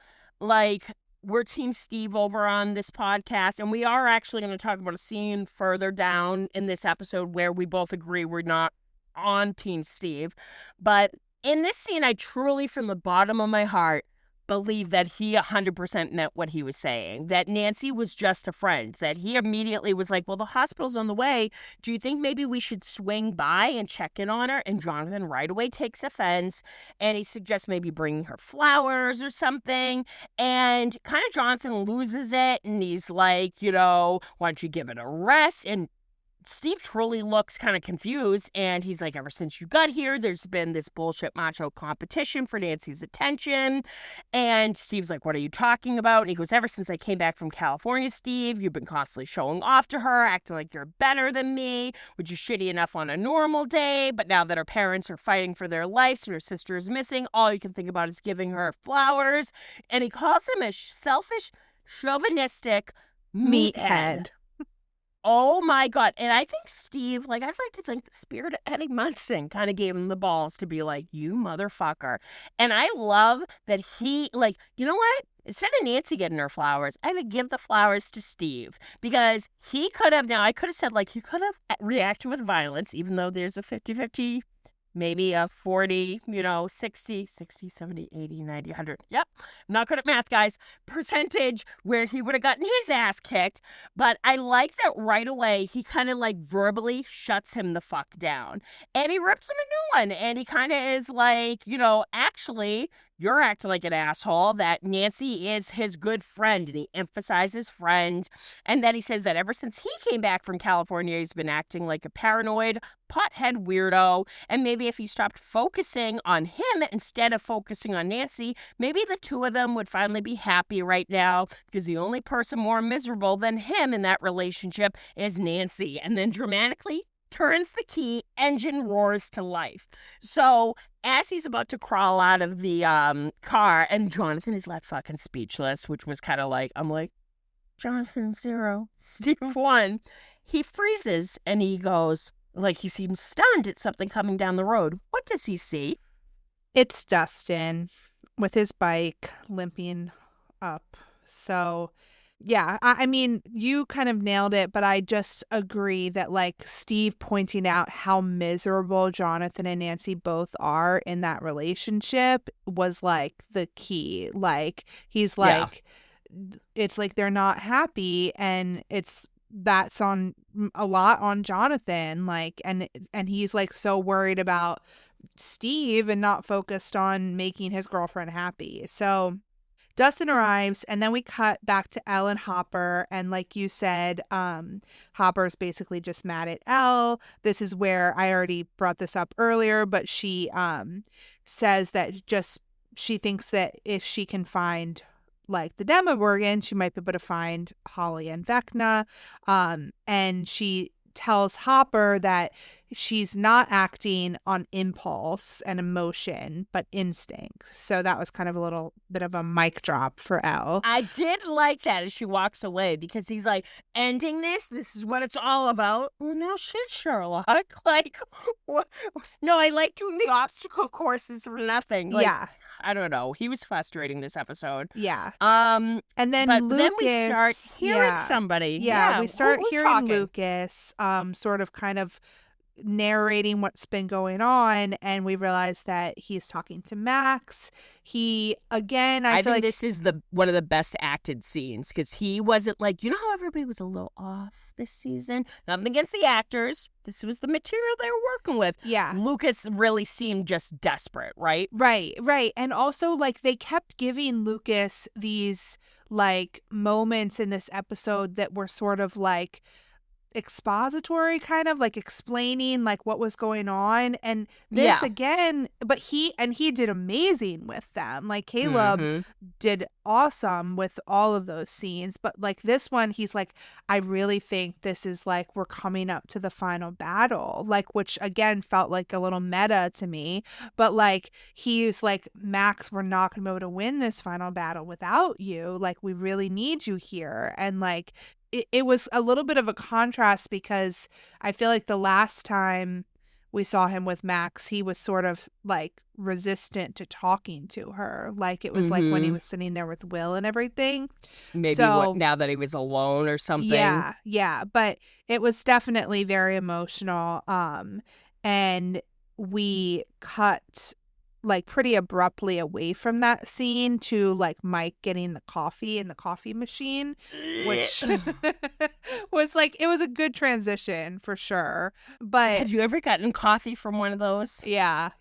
like, we're Team Steve over on this podcast, and we are actually going to talk about a scene further down in this episode where we both agree we're not on Team Steve. But in this scene, I truly, from the bottom of my heart, believe that he 100% meant what he was saying, that Nancy was just a friend, that he immediately was like, well, the hospital's on the way. Do you think maybe we should swing by and check in on her? And Jonathan right away takes offense, and he suggests maybe bringing her flowers or something. And kind of Jonathan loses it, and he's like, why don't you give it a rest? And Steve truly looks kind of confused, and he's like, ever since you got here, there's been this bullshit macho competition for Nancy's attention. And Steve's like, what are you talking about? And he goes, ever since I came back from California, Steve, you've been constantly showing off to her, acting like you're better than me, which is shitty enough on a normal day. But now that her parents are fighting for their lives and her sister is missing, all you can think about is giving her flowers. And he calls him a selfish, chauvinistic meathead. Oh my God. And I think Steve, I'd like to think the spirit of Eddie Munson kind of gave him the balls to be like, you motherfucker. And I love that he, you know what? Instead of Nancy getting her flowers, I would give the flowers to Steve, because he could have, I could have said, he could have reacted with violence, even though there's a 50-50, maybe a 40, 60, 70, 80, 90, 100. Yep. I'm not good at math, guys. Percentage where he would have gotten his ass kicked. But I like that right away he kind of verbally shuts him the fuck down. And he rips him a new one. And he kind of is like, actually, you're acting like an asshole, that Nancy is his good friend, and he emphasizes friend. And then he says that ever since he came back from California, he's been acting like a paranoid pothead weirdo. And maybe if he stopped focusing on him instead of focusing on Nancy, maybe the two of them would finally be happy right now, because the only person more miserable than him in that relationship is Nancy. And then dramatically turns the key, engine roars to life. So as he's about to crawl out of the car, and Jonathan is left fucking speechless, which was kind of I'm like, Jonathan 0, Steve 1. He freezes and he goes, Like he seems stunned at something coming down the road. What does he see? It's Dustin with his bike limping up. So, yeah, I mean, you kind of nailed it, but I just agree that, like, Steve pointing out how miserable Jonathan and Nancy both are in that relationship was, like, the key. Like, he's like, it's like they're not happy, and that's on a lot on Jonathan, like, and he's like so worried about Steve and not focused on making his girlfriend happy. So Dustin arrives, and then we cut back to Elle and Hopper, and like you said, Hopper's basically just mad at Elle. This is where I already brought this up earlier, but she says that she thinks that if she can find like the Demogorgon, she might be able to find Holly and Vecna. And she tells Hopper that she's not acting on impulse and emotion, but instinct. So that was kind of a little bit of a mic drop for Elle. I did like that as she walks away, because he's like, ending this is what it's all about. Well, no shit, Sherlock. Like, what? No, I like doing the obstacle courses for nothing. Like, yeah. I don't know. He was frustrating this episode. Yeah. And then but Lucas, then we start hearing somebody. Yeah, we start who's hearing talking? Lucas sort of kind of narrating what's been going on, and we realize that he's talking to Max. He, again, I feel think like this is one of the best acted scenes, because he wasn't like, you know how everybody was a little off this season? Nothing against the actors. This was the material they were working with. Yeah. Lucas really seemed just desperate, right? Right. And also, like, they kept giving Lucas these, like, moments in this episode that were sort of, like, expository, kind of like explaining like what was going on, and this again, but he did amazing with them. Like Caleb did awesome with all of those scenes, but like this one, he's like, I really think this is like we're coming up to the final battle, like, which again felt like a little meta to me, but like he's like, Max, we're not gonna be able to win this final battle without you, like we really need you here. And like it was a little bit of a contrast, because I feel like the last time we saw him with Max, he was sort of like resistant to talking to her. Like it was like when he was sitting there with Will and everything. Maybe now that he was alone or something. Yeah. But it was definitely very emotional. And we cut like pretty abruptly away from that scene to like Mike getting the coffee in the coffee machine, which was like, it was a good transition for sure. But have you ever gotten coffee from one of those? Yeah.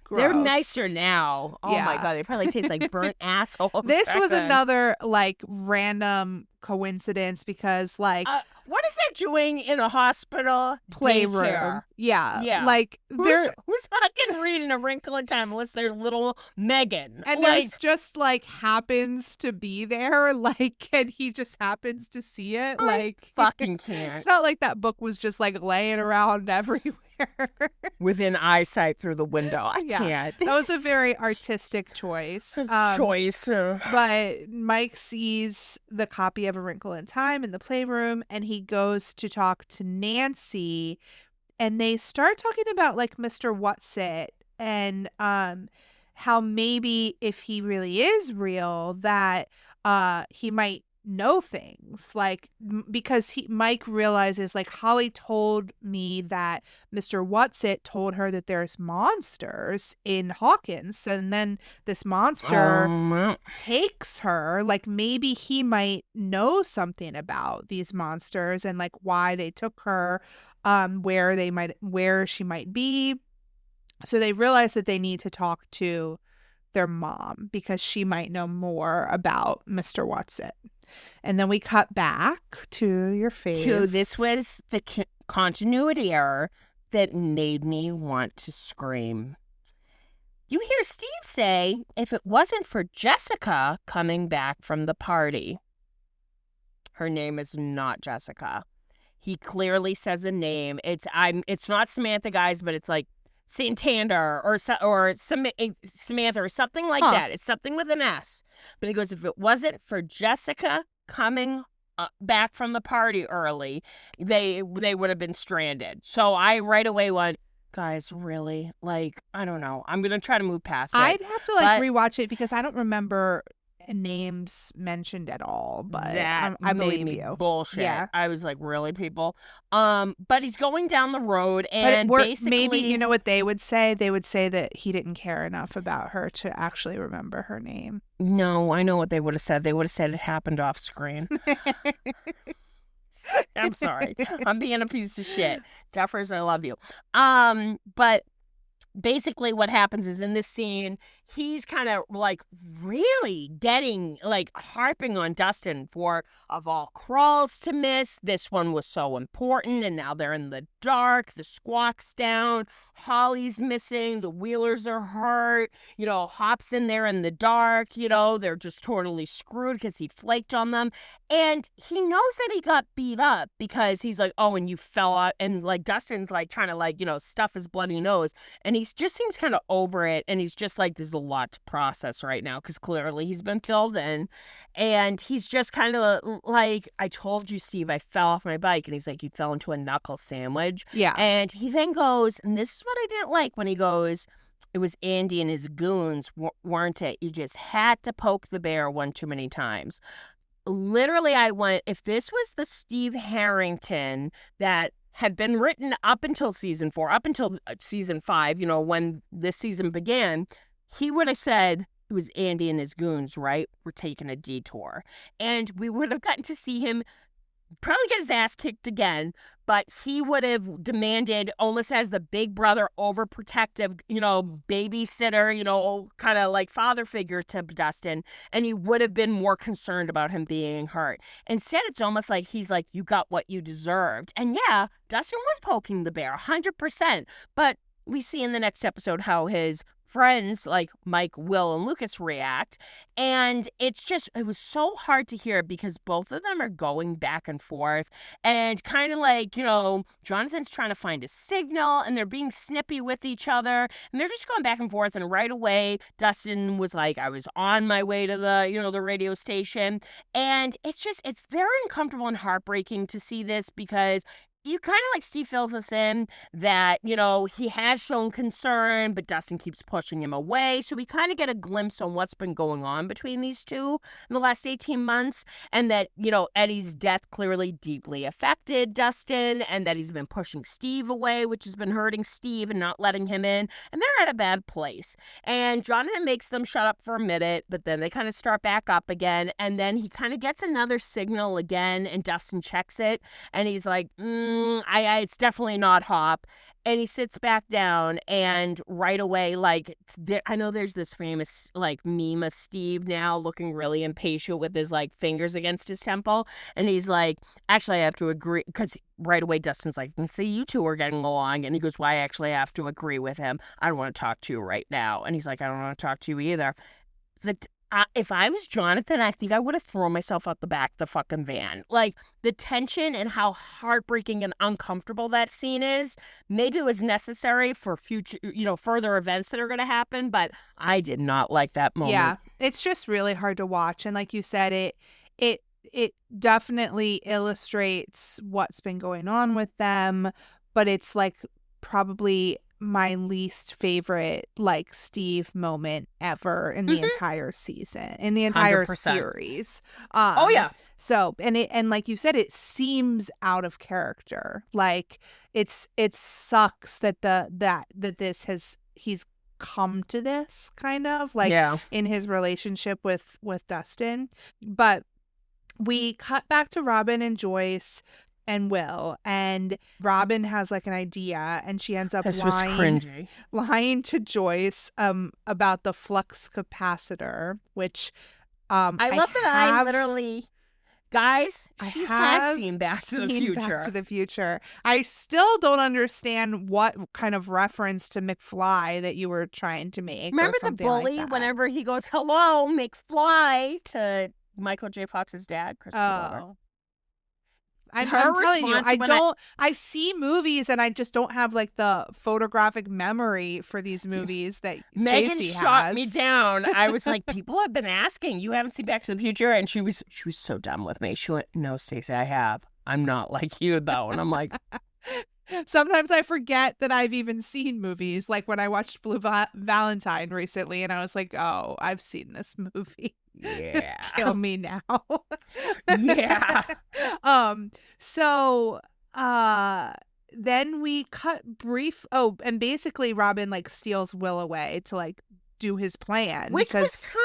Gross. They're nicer now. Oh my God, they probably taste like burnt assholes. This was another like random coincidence, because like what is that doing in a hospital playroom? Daycare? Yeah. Like who's fucking reading A Wrinkle in Time unless they're little Megan? And like, there's just like happens to be there, like, and he just happens to see it. Like, fucking can't. It's not like that book was just like laying around everywhere. Within eyesight through the window. I can't. That was a very artistic choice. But Mike sees the copy of A Wrinkle in Time in the playroom, and he goes to talk to Nancy, and they start talking about like Mr. Whatsit, and how maybe if he really is real, that he might know things, like because Mike realizes like Holly told me that Mr. Whatsit told her that there's monsters in Hawkins, and then this monster takes her, like maybe he might know something about these monsters and like why they took her, where she might be. So they realize that they need to talk to their mom because she might know more about Mr. Whatsit. And then we cut back to your fave. This was the continuity error that made me want to scream. You hear Steve say, if it wasn't for Jessica coming back from the party. Her name is not Jessica. He clearly says a name. It's not Samantha, guys, but it's like Santander or Samantha or something like that. It's something with an S. But he goes, if it wasn't for Jessica coming back from the party early, they would have been stranded. So I right away went, guys, really? Like, I don't know. I'm going to try to move past it. I'd have to rewatch it because I don't remember names mentioned at all, but that I made believe me you. bullshit. Yeah. I was like, really, people? But he's going down the road, and basically, maybe you know what they would say? They would say that he didn't care enough about her to actually remember her name. No, I know what they would have said. They would have said it happened off screen. I'm sorry. I'm being a piece of shit. Duffers, I love you. But basically what happens is in this scene, he's kind of like really getting like harping on Dustin for, of all crawls to miss, this one was so important, and now they're in the dark, the squawk's down, Holly's missing, the Wheelers are hurt, you know, Hop's in there in the dark, you know, they're just totally screwed because he flaked on them. And he knows that he got beat up because he's like, oh, and you fell out, and like Dustin's like trying to like, you know, stuff his bloody nose, and he just seems kind of over it, and he's just like, there's a lot to process right now because clearly he's been filled in, and he's just kind of like, I told you, Steve, I fell off my bike, and he's like, you fell into a knuckle sandwich. Yeah. And he then goes, and this is what I didn't like when he goes, it was Andy and his goons, weren't it? You just had to poke the bear one too many times. Literally, I went, if this was the Steve Harrington that had been written up until season 4, up until season 5, you know, when this season began, he would have said it was Andy and his goons, right? We're taking a detour. And we would have gotten to see him probably get his ass kicked again, but he would have demanded, almost as the big brother, overprotective, you know, babysitter, you know, kind of like father figure to Dustin, and he would have been more concerned about him being hurt. Instead, it's almost like he's like, you got what you deserved. And yeah, Dustin was poking the bear, 100%, but we see in the next episode how his friends like Mike, Will, and Lucas react. And it was so hard to hear because both of them are going back and forth and kind of like, you know, Jonathan's trying to find a signal and they're being snippy with each other and they're just going back and forth. And right away, Dustin was like, I was on my way to the, you know, the radio station. And it's very uncomfortable and heartbreaking to see this because you kind of like Steve fills us in that, you know, he has shown concern, but Dustin keeps pushing him away. So we kind of get a glimpse on what's been going on between these two in the last 18 months. And that, you know, Eddie's death clearly deeply affected Dustin and that he's been pushing Steve away, which has been hurting Steve and not letting him in. And they're at a bad place. And Jonathan makes them shut up for a minute, but then they kind of start back up again. And then he kind of gets another signal again and Dustin checks it. And he's like, it's definitely not Hop. And he sits back down and right away, like, I know there's this famous, like, meme of Steve now looking really impatient with his, like, fingers against his temple. And he's like, actually, I have to agree. Because right away, Dustin's like, see, you two are getting along. And he goes, well, I actually have to agree with him. I don't want to talk to you right now. And he's like, I don't want to talk to you either. If I was Jonathan, I think I would have thrown myself out the back of the fucking van. Like, the tension and how heartbreaking and uncomfortable that scene is, maybe it was necessary for future, you know, further events that are going to happen, but I did not like that moment. Yeah, it's just really hard to watch. And like you said, it definitely illustrates what's been going on with them, but it's like probably my least favorite like Steve moment ever in the entire season, in the entire 100%. Series. Oh yeah. So and like you said, it seems out of character. Like it sucks that he's come to this kind of like in his relationship with Dustin. But we cut back to Robin and Joyce and Will, and Robin has like an idea and she ends up lying to Joyce about the flux capacitor, which I love that I literally, guys, she has seen Back to the Future. I still don't understand what kind of reference to McFly that you were trying to make. Remember the bully whenever he goes, hello, McFly, to Michael J. Fox's dad, Christopher Plummer. I'm Her telling you, response I see movies and I just don't have like the photographic memory for these movies that Megan Stacey shot has. me down. I was like, people have been asking, you haven't seen Back to the Future? And she was so dumb with me. She went, no, Stacey, I have. I'm not like you, though. And I'm like, Sometimes I forget that I've even seen movies, like when I watched Blue Valentine recently, and I was like, "Oh, I've seen this movie. yeah. Kill me now." Yeah. So, then we cut brief. Oh, and basically, Robin like steals Will away to like do his plan, Which because was kind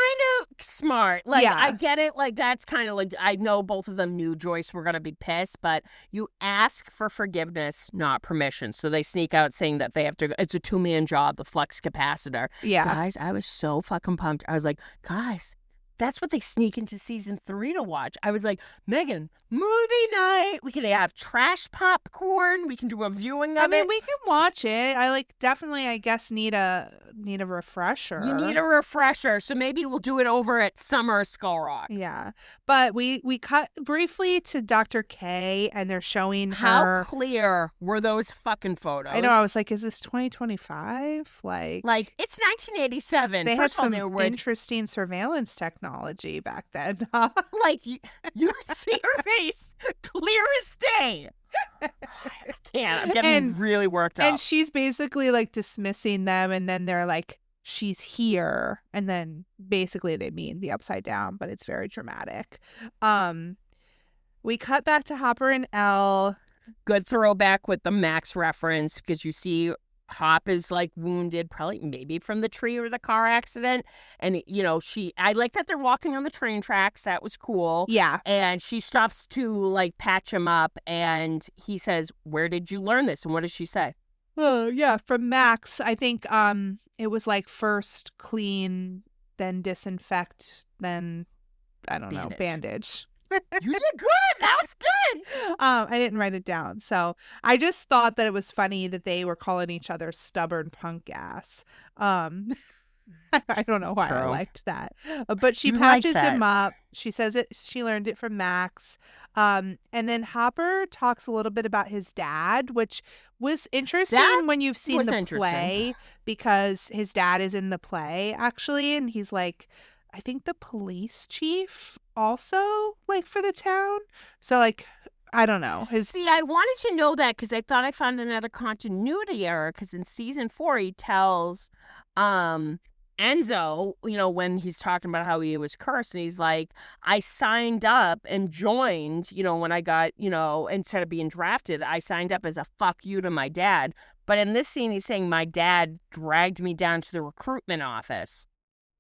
of smart. Like, Yeah. I get it. Like, that's kind of like, I know both of them knew Joyce were going to be pissed, but you ask for forgiveness, not permission. So they sneak out saying that they have to, it's a 2-man job, the flux capacitor. yeah, Guys, I was so fucking pumped. I was like, guys, that's what they sneak into season 3 to watch. I was like, Megan, movie night. We can have trash popcorn. We can do a viewing of I mean, it. we can watch it. I like definitely, I guess, need a refresher. You need a refresher. So maybe we'll do it over at Summer Skull Rock. Yeah, but we cut briefly to Dr. K, and they're showing How her. clear were those fucking photos? I know. I was like, "Is this 2025?" Like it's 1987. they had First of all, some they were interesting surveillance technology back then. Huh? like you can see her face clear as day. I can't. I'm getting And- really worked up. And she's basically like dismissing them, and then they're like, "She's here," and then basically they mean the upside down, but it's very dramatic. We cut back to Hopper and Elle. Good throwback with the Max reference, because you see Hop is like wounded, probably maybe from the tree or the car accident. And, I like that they're walking on the train tracks. That was cool. Yeah, And she stops to like patch him up, and he says, "Where did you learn this?" And what does she say? oh yeah, from Max. I think it was like first clean, then disinfect, then I don't know, bandage. You did good. That was good. I didn't write it down. So I just thought that it was funny that they were calling each other stubborn punk ass. I don't know why I True. liked that. But she You liked patches that. him up. She says she learned it from Max. And then Hopper talks a little bit about his dad, which was interesting That when you've seen was the interesting. play, because his dad is in the play actually, and he's like, I think the police chief also, like, for the town. So like, I don't know. See, I wanted to know that because I thought I found another continuity error, because in season 4 he tells Enzo, when he's talking about how he was cursed, and he's like, I signed up and joined, when I got, instead of being drafted, I signed up as a fuck you to my dad. But in this scene, he's saying my dad dragged me down to the recruitment office.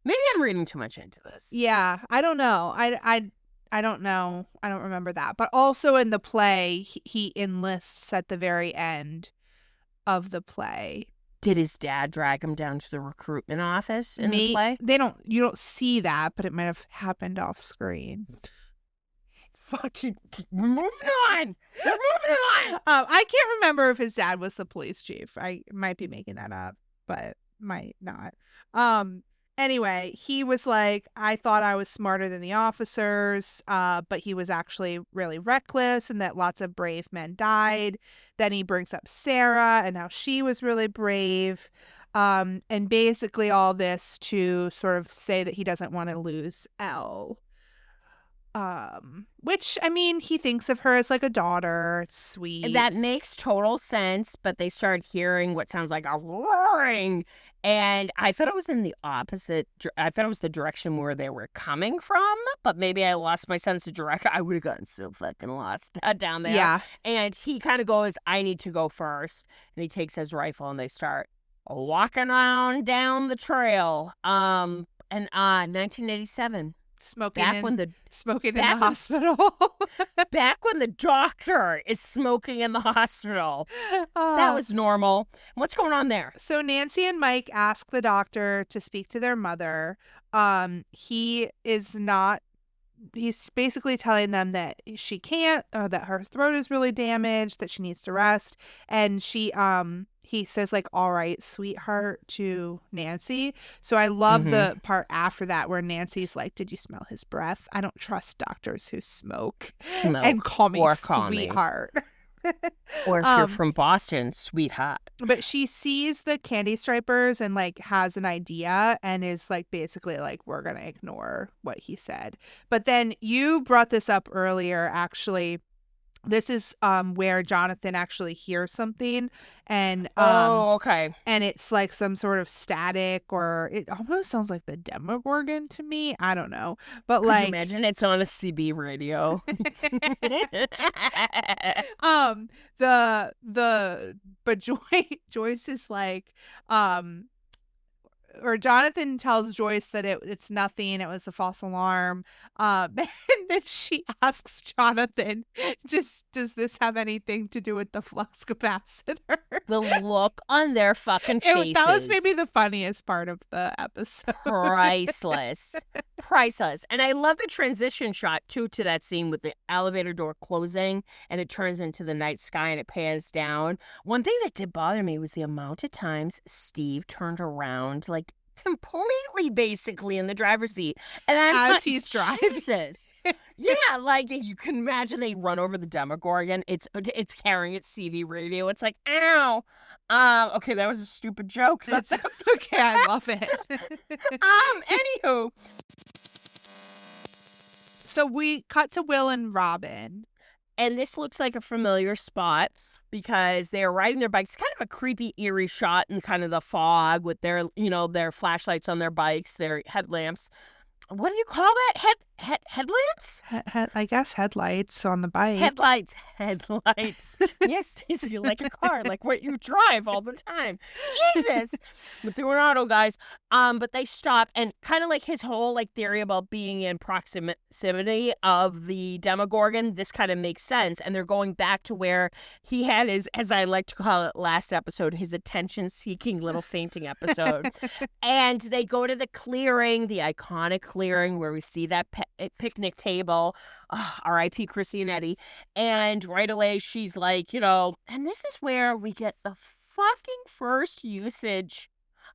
Maybe I'm reading too much into this. Yeah, I don't know. I don't know. I don't remember that. But also in the play, he enlists at the very end of the play. Did his dad drag him down to the recruitment office in the play? You don't see that, but it might have happened off screen. Fucking, we're moving on. We're moving on. I can't remember if his dad was the police chief. I might be making that up, but might not. Anyway, he was like, I thought I was smarter than the officers, but he was actually really reckless, and that lots of brave men died. Then he brings up Sarah and how she was really brave. And basically all this to sort of say that he doesn't want to lose Elle. Which, I mean, he thinks of her as like a daughter. It's sweet. That makes total sense, but they start hearing what sounds like a roaring, and I thought it was in the opposite. I thought it was the direction where they were coming from, but maybe I lost my sense of direction. I would have gotten so fucking lost down there. Yeah. And he kind of goes, I need to go first. And he takes his rifle, and they start walking on down the trail. And 1987. Smoking Back in, when the smoking in back the when- hospital. back when the doctor is smoking in the hospital. That was normal. What's going on there? So Nancy and Mike ask the doctor to speak to their mother. He is not. He's basically telling them that she can't, that her throat is really damaged, that she needs to rest, and she he says like, all right, sweetheart, to Nancy. So I love the part after that where Nancy's like, did you smell his breath? I don't trust doctors who smoke and call me sweetheart. Or if you're from Boston, sweetheart. But she sees the candy stripers and like has an idea and is like basically like, we're going to ignore what he said. But then you brought this up earlier, actually. This is where Jonathan actually hears something, and okay, and it's like some sort of static, or it almost sounds like the Demogorgon to me. I don't know, but could like, you imagine it's on a CB radio. But Joyce is like, or Jonathan tells Joyce that it's nothing. It was a false alarm. And then she asks Jonathan, does this have anything to do with the flux capacitor? The look on their fucking faces. That was maybe the funniest part of the episode. Priceless. And I love the transition shot, too, to that scene with the elevator door closing and it turns into the night sky and it pans down. One thing that did bother me was the amount of times Steve turned around, like, completely basically in the driver's seat. And as he's driving. Jesus. Yeah, like you can imagine they run over the Demogorgon. It's carrying its CV radio. It's like, ow. Okay, that was a stupid joke. That's okay, I love it. Anywho. So we cut to Will and Robin. And this looks like a familiar spot because they're riding their bikes. It's kind of a creepy, eerie shot in kind of the fog with their, their flashlights on their bikes, their headlamps. What do you call that? Headlamps? I guess headlights on the bike. Headlights. Yes, Stacey, like a car, like what you drive all the time. Jesus. But they were auto guys. But they stopped, and kind of like his whole like theory about being in proximity of the Demogorgon, this kind of makes sense. And they're going back to where he had his, as I like to call it last episode, his attention-seeking little fainting episode. And they go to the clearing, the iconic clearing where we see that picnic table. R.I.P. Chrissy and Eddie. And right away she's like, and this is where we get the fucking first usage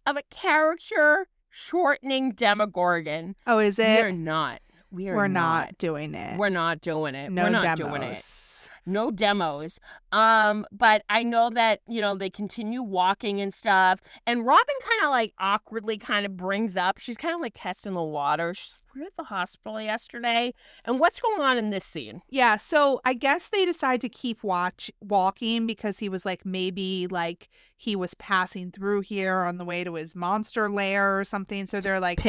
of a character shortening Demogorgon. Oh, is it? We're not. We're not doing it. We're not doing it. No We're not demos. doing it. No demos. But I know that, they continue walking and stuff. And Robin kind of like awkwardly kind of brings up, she's kind of like testing the water. We were at the hospital yesterday. And what's going on in this scene? Yeah, so I guess they decide to keep walking because he was like, maybe like he was passing through here on the way to his monster lair or something. So they're like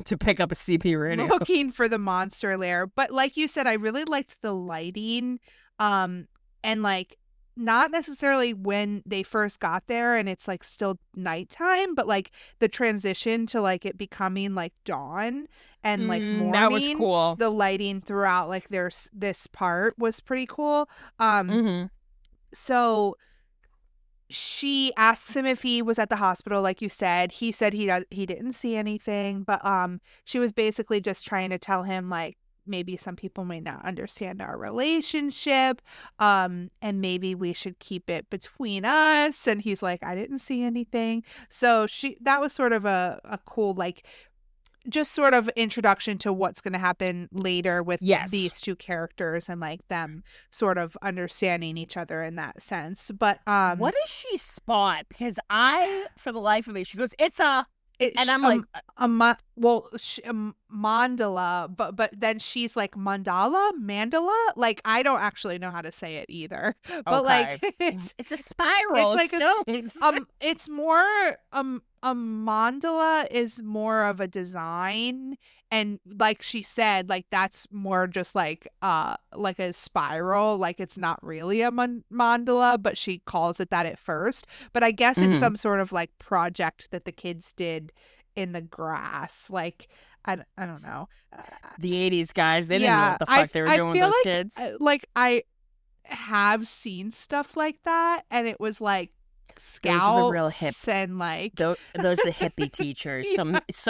to pick up a CP radio, looking for the monster lair. But like you said, I really liked the lighting. And like not necessarily when they first got there and it's like still nighttime, but like the transition to like it becoming like dawn and like morning. That was cool. The lighting throughout like there's this part was pretty cool. So she asks him if he was at the hospital, like you said. He said he didn't see anything, but she was basically just trying to tell him like maybe some people may not understand our relationship, and maybe we should keep it between us. And he's like, I didn't see anything. So that was sort of a cool like just sort of introduction to what's going to happen later with these two characters and like them sort of understanding each other in that sense. But what does she spot? Because for the life of me, she goes, and I'm like, mandala, but then she's like mandala. Like I don't actually know how to say it either. But like it's a spiral. It's like it's more a mandala is more of a design, and like she said, like that's more just like a spiral. Like it's not really a mandala, but she calls it that at first. But I guess it's some sort of like project that the kids did in the grass. Like I don't know. The 80s guys, they didn't know what the fuck they were doing with those kids. Like I have seen stuff like that, and it was like scouts, those are the real hip, and like those are the hippie teachers. So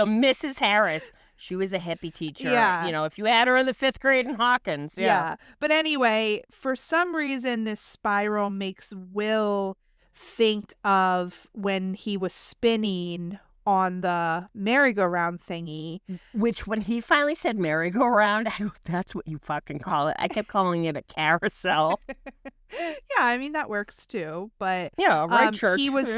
Mrs. Harris, she was a hippie teacher. Yeah. If you had her in the 5th grade in Hawkins. Yeah. But anyway, for some reason, this spiral makes Will think of when he was spinning on the merry-go-round thingy. Which, when he finally said merry-go-round, I go, that's what you fucking call it. I kept calling it a carousel. Yeah, I mean, that works too. But Yeah, right, church. he was,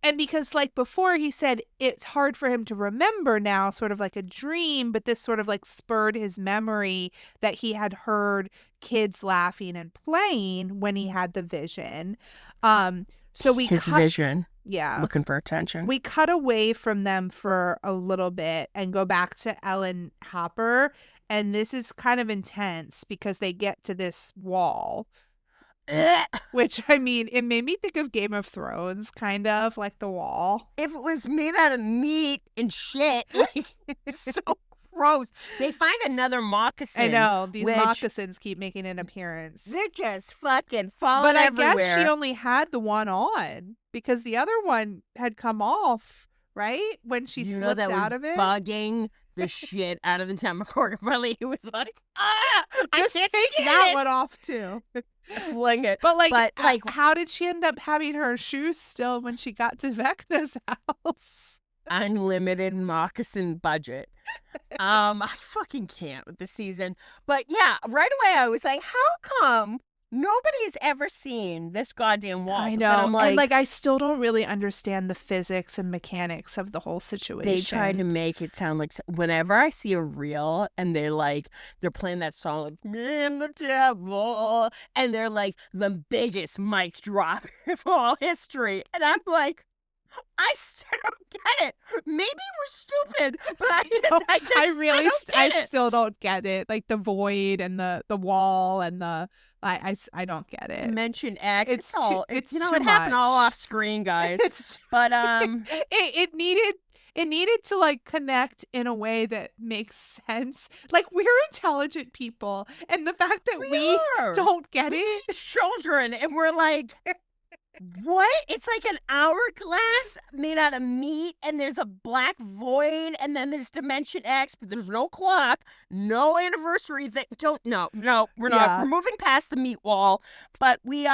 and because like before he said it's hard for him to remember now, sort of like a dream, but this sort of like spurred his memory that he had heard kids laughing and playing when he had the vision. So we His vision. Yeah. Looking for attention. We cut away from them for a little bit and go back to Ellen Hopper. And this is kind of intense because they get to this wall, which, I mean, it made me think of Game of Thrones, kind of like the wall. If it was made out of meat and shit, like, it's so gross. They find another moccasin. I know. These which- moccasins keep making an appearance. They're just fucking falling But I everywhere. guess she only had the one on because the other one had come off, right? When she you know slipped that out was of it. bugging the shit out of the Demogorgon. Finally, he was like, I Just can't take stand that it. one off too. Fling it. But like, how how did she end up having her shoes still when she got to Vecna's house? unlimited moccasin budget. I fucking can't with this season. But yeah, right away I was like, how come nobody's ever seen this goddamn wall? I But know. then I'm And like, I still don't really understand the physics and mechanics of the whole situation. they try to make it sound like whenever I see a reel and they're playing that song like me and the devil, and they're like the biggest mic drop of all history, and I'm like, I still don't get it. Maybe we're stupid, but I still don't get it. Like the void and the wall and the I don't get it. Dimension X. It's too It happened all much. off screen, guys. It's But it needed to like connect in a way that makes sense. Like, we're intelligent people, and the fact that we are. don't get We it. teach children, and we're like, what? It's like an hourglass made out of meat, and there's a black void, and then there's Dimension X, but there's no clock, no anniversary thing. No, we're not. Yeah. We're moving past the meat wall, but we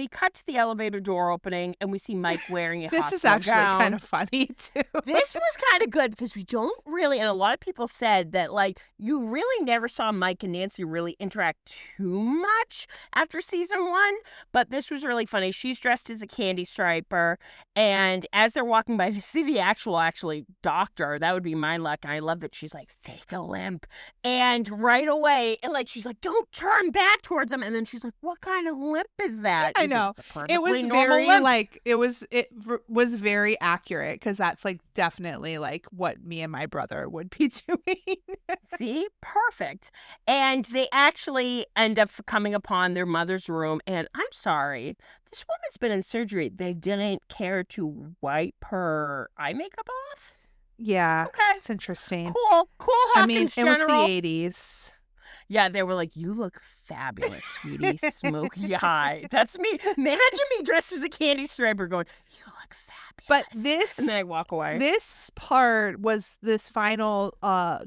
cut to the elevator door opening, and we see Mike wearing a This is hospital actually gown. kind of funny too. This was kind of good because we don't really, and a lot of people said that, like, you really never saw Mike and Nancy really interact too much after season 1, but this was really funny. She's dressed as a candy striper, and as they're walking by, they see the actually doctor. That would be my luck, and I love that she's like, fake a limp, and right away, and like, she's like, don't turn back towards him, and then she's like, what kind of limp is that? I know. It's a It was perfectly normal very limp. like it was very accurate, because that's like definitely like what me and my brother would be doing. See? Perfect. And they actually end up coming upon their mother's room. And I'm sorry, this woman's been in surgery. They didn't care to wipe her eye makeup off? Yeah, Okay. it's interesting. Cool. I mean, Hawkins it was General. the 80s. Yeah, they were like, you look fabulous, sweetie. Smoky eye. That's me. Imagine me dressed as a candy striper going, you look fabulous. But this And then I walk away. This part was this final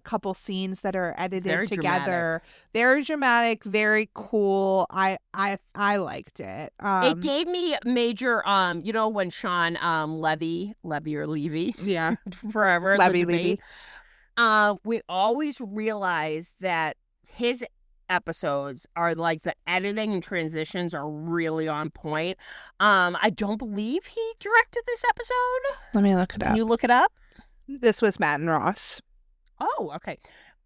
couple scenes that are edited very together. Very dramatic, very cool. I liked it. It gave me major, when Sean Levy or Levy, Yeah. forever, Levy, the debate, we always realize that his episodes are like the editing and transitions are really on point. I don't believe he directed this episode. Let me look it Can up. you look it up? This was Matt and Ross. Oh, okay.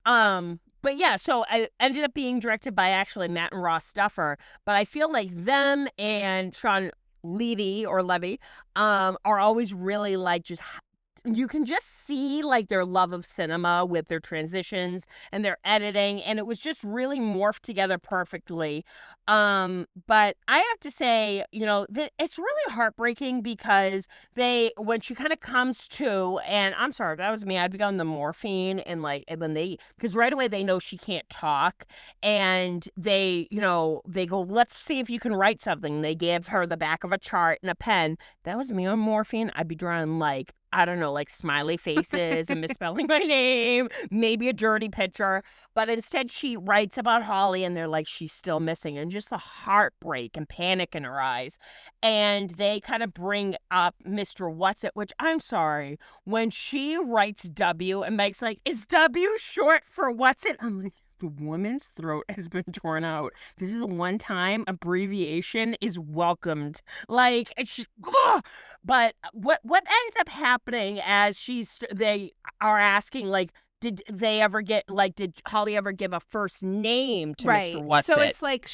But yeah, so it ended up being directed by actually Matt and Ross Duffer, but I feel like them and Sean Levy are always really like just, you can just see like their love of cinema with their transitions and their editing, and it was just really morphed together perfectly. But I have to say, it's really heartbreaking because when she kind of comes to, and I'm sorry, if that was me, I'd be on the morphine, and because right away they know she can't talk, and they go, let's see if you can write something. They give her the back of a chart and a pen. That was me on morphine. I'd be drawing like I don't know, like smiley faces and misspelling my name, maybe a dirty picture. But instead, she writes about Holly and they're like, she's still missing, and just the heartbreak and panic in her eyes. And they kind of bring up Mr. Whatsit, which I'm sorry, when she writes W and Mike's like, is W short for Whatsit? I'm like, the woman's throat has been torn out. This is the one time abbreviation is welcomed. Like, but what ends up happening as they are asking, like, did Holly ever give a first name to Mr. Whatsit? So it's like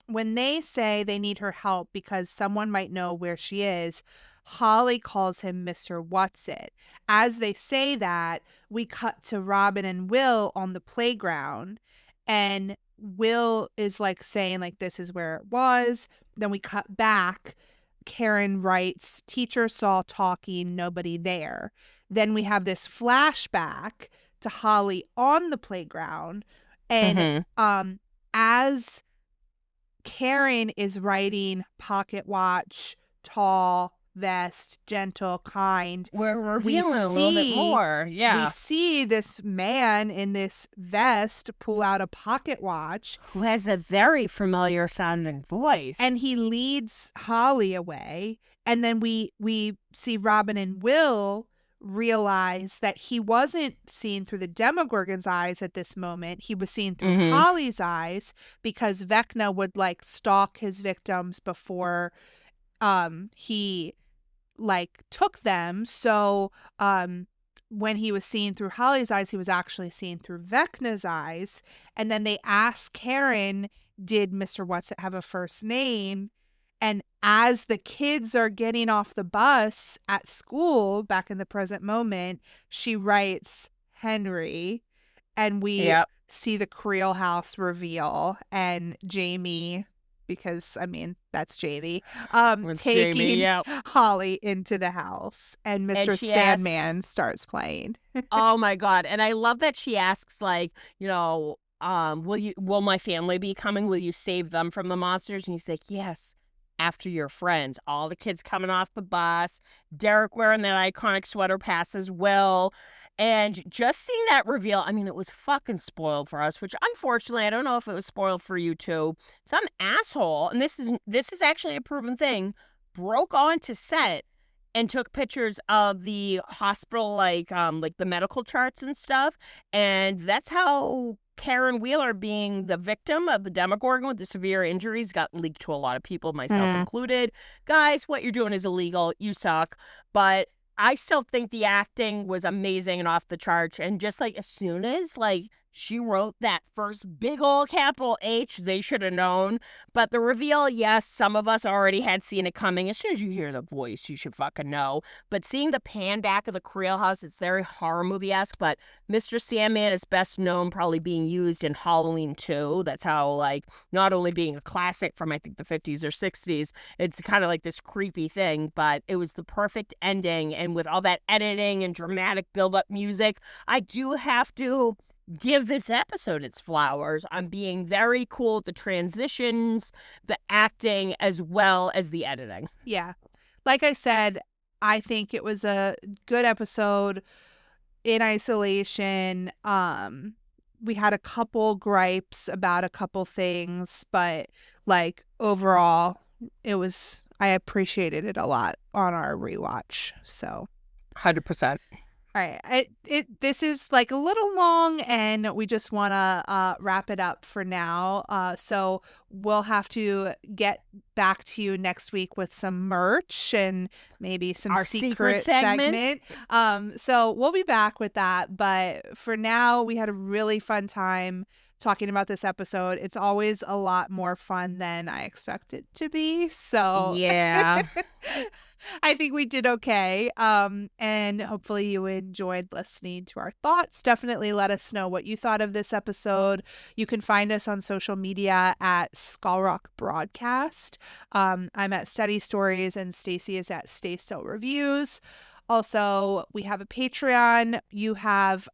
when they say they need her help because someone might know where she is, Holly calls him Mr. Whatsit. As they say that, we cut to Robin and Will on the playground, and Will is like saying like, this is where it was. Then we cut back. Karen writes, teacher saw talking, nobody there. Then we have this flashback to Holly on the playground. And as Karen is writing pocket watch, tall, vest, gentle, kind, we're revealing a little bit more. Yeah. We see this man in this vest pull out a pocket watch. Who has a very familiar sounding voice. And he leads Holly away. And then we see Robin and Will realize that he wasn't seen through the Demogorgon's eyes at this moment. He was seen through Holly's eyes, because Vecna would like stalk his victims before he like took them. So when he was seen through Holly's eyes, he was actually seen through Vecna's eyes. And then they asked Karen, did Mr. Whatsit have a first name? And as the kids are getting off the bus at school back in the present moment, she writes Henry, and we see the Creel house reveal, and Jamie, because I mean that's Jamie, taking Jamie, Holly into the house, and Mr. Sandman starts playing. Oh my God. And I love that she asks, like, you know, will my family be coming? Will you save them from the monsters? And he's like, yes, after your friends. All the kids coming off the bus, Derek wearing that iconic sweater passes Will. And just seeing that reveal, I mean, it was fucking spoiled for us, which unfortunately, I don't know if it was spoiled for you too. Some asshole, and this is actually a proven thing, broke onto set and took pictures of the hospital, like the medical charts and stuff. And that's how Karen Wheeler, being the victim of the Demogorgon with the severe injuries, got leaked to a lot of people, myself included. Guys, what you're doing is illegal. You suck. But I still think the acting was amazing and off the charts. And just like as soon as like she wrote that first big old capital H, they should have known. But the reveal, yes, some of us already had seen it coming. As soon as you hear the voice, you should fucking know. But seeing the pan back of the Creel house, it's very horror movie-esque. But Mr. Sandman is best known probably being used in Halloween 2. That's how, like, not only being a classic from, I think, the 50s or 60s, it's kind of like this creepy thing. But it was the perfect ending. And with all that editing and dramatic build-up music, I do have to give this episode its flowers. I'm being very cool with the transitions, the acting, as well as the editing. Yeah. Like I said, I think it was a good episode in isolation. We had a couple gripes about a couple things, but like overall, I appreciated it a lot on our rewatch. So 100%. All right. This is like a little long, and we just want to wrap it up for now. So we'll have to get back to you next week with some merch and maybe some our secret segment. So we'll be back with that. But for now, we had a really fun time talking about this episode. It's always a lot more fun than I expect it to be. So yeah. I think we did okay. And hopefully you enjoyed listening to our thoughts. Definitely let us know what you thought of this episode. You can find us on social media at Skullrock Broadcast. I'm at Steady Stories, and Stacy is at Stay Still Reviews. Also, we have a Patreon. You have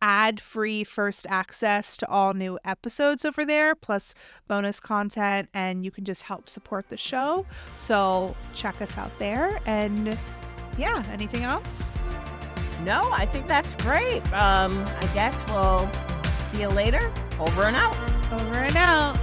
ad-free first access to all new episodes over there, plus bonus content, and you can just help support the show. So check us out there. And yeah, anything else? No, I think that's great. I guess we'll see you later. Over and out. Over and out.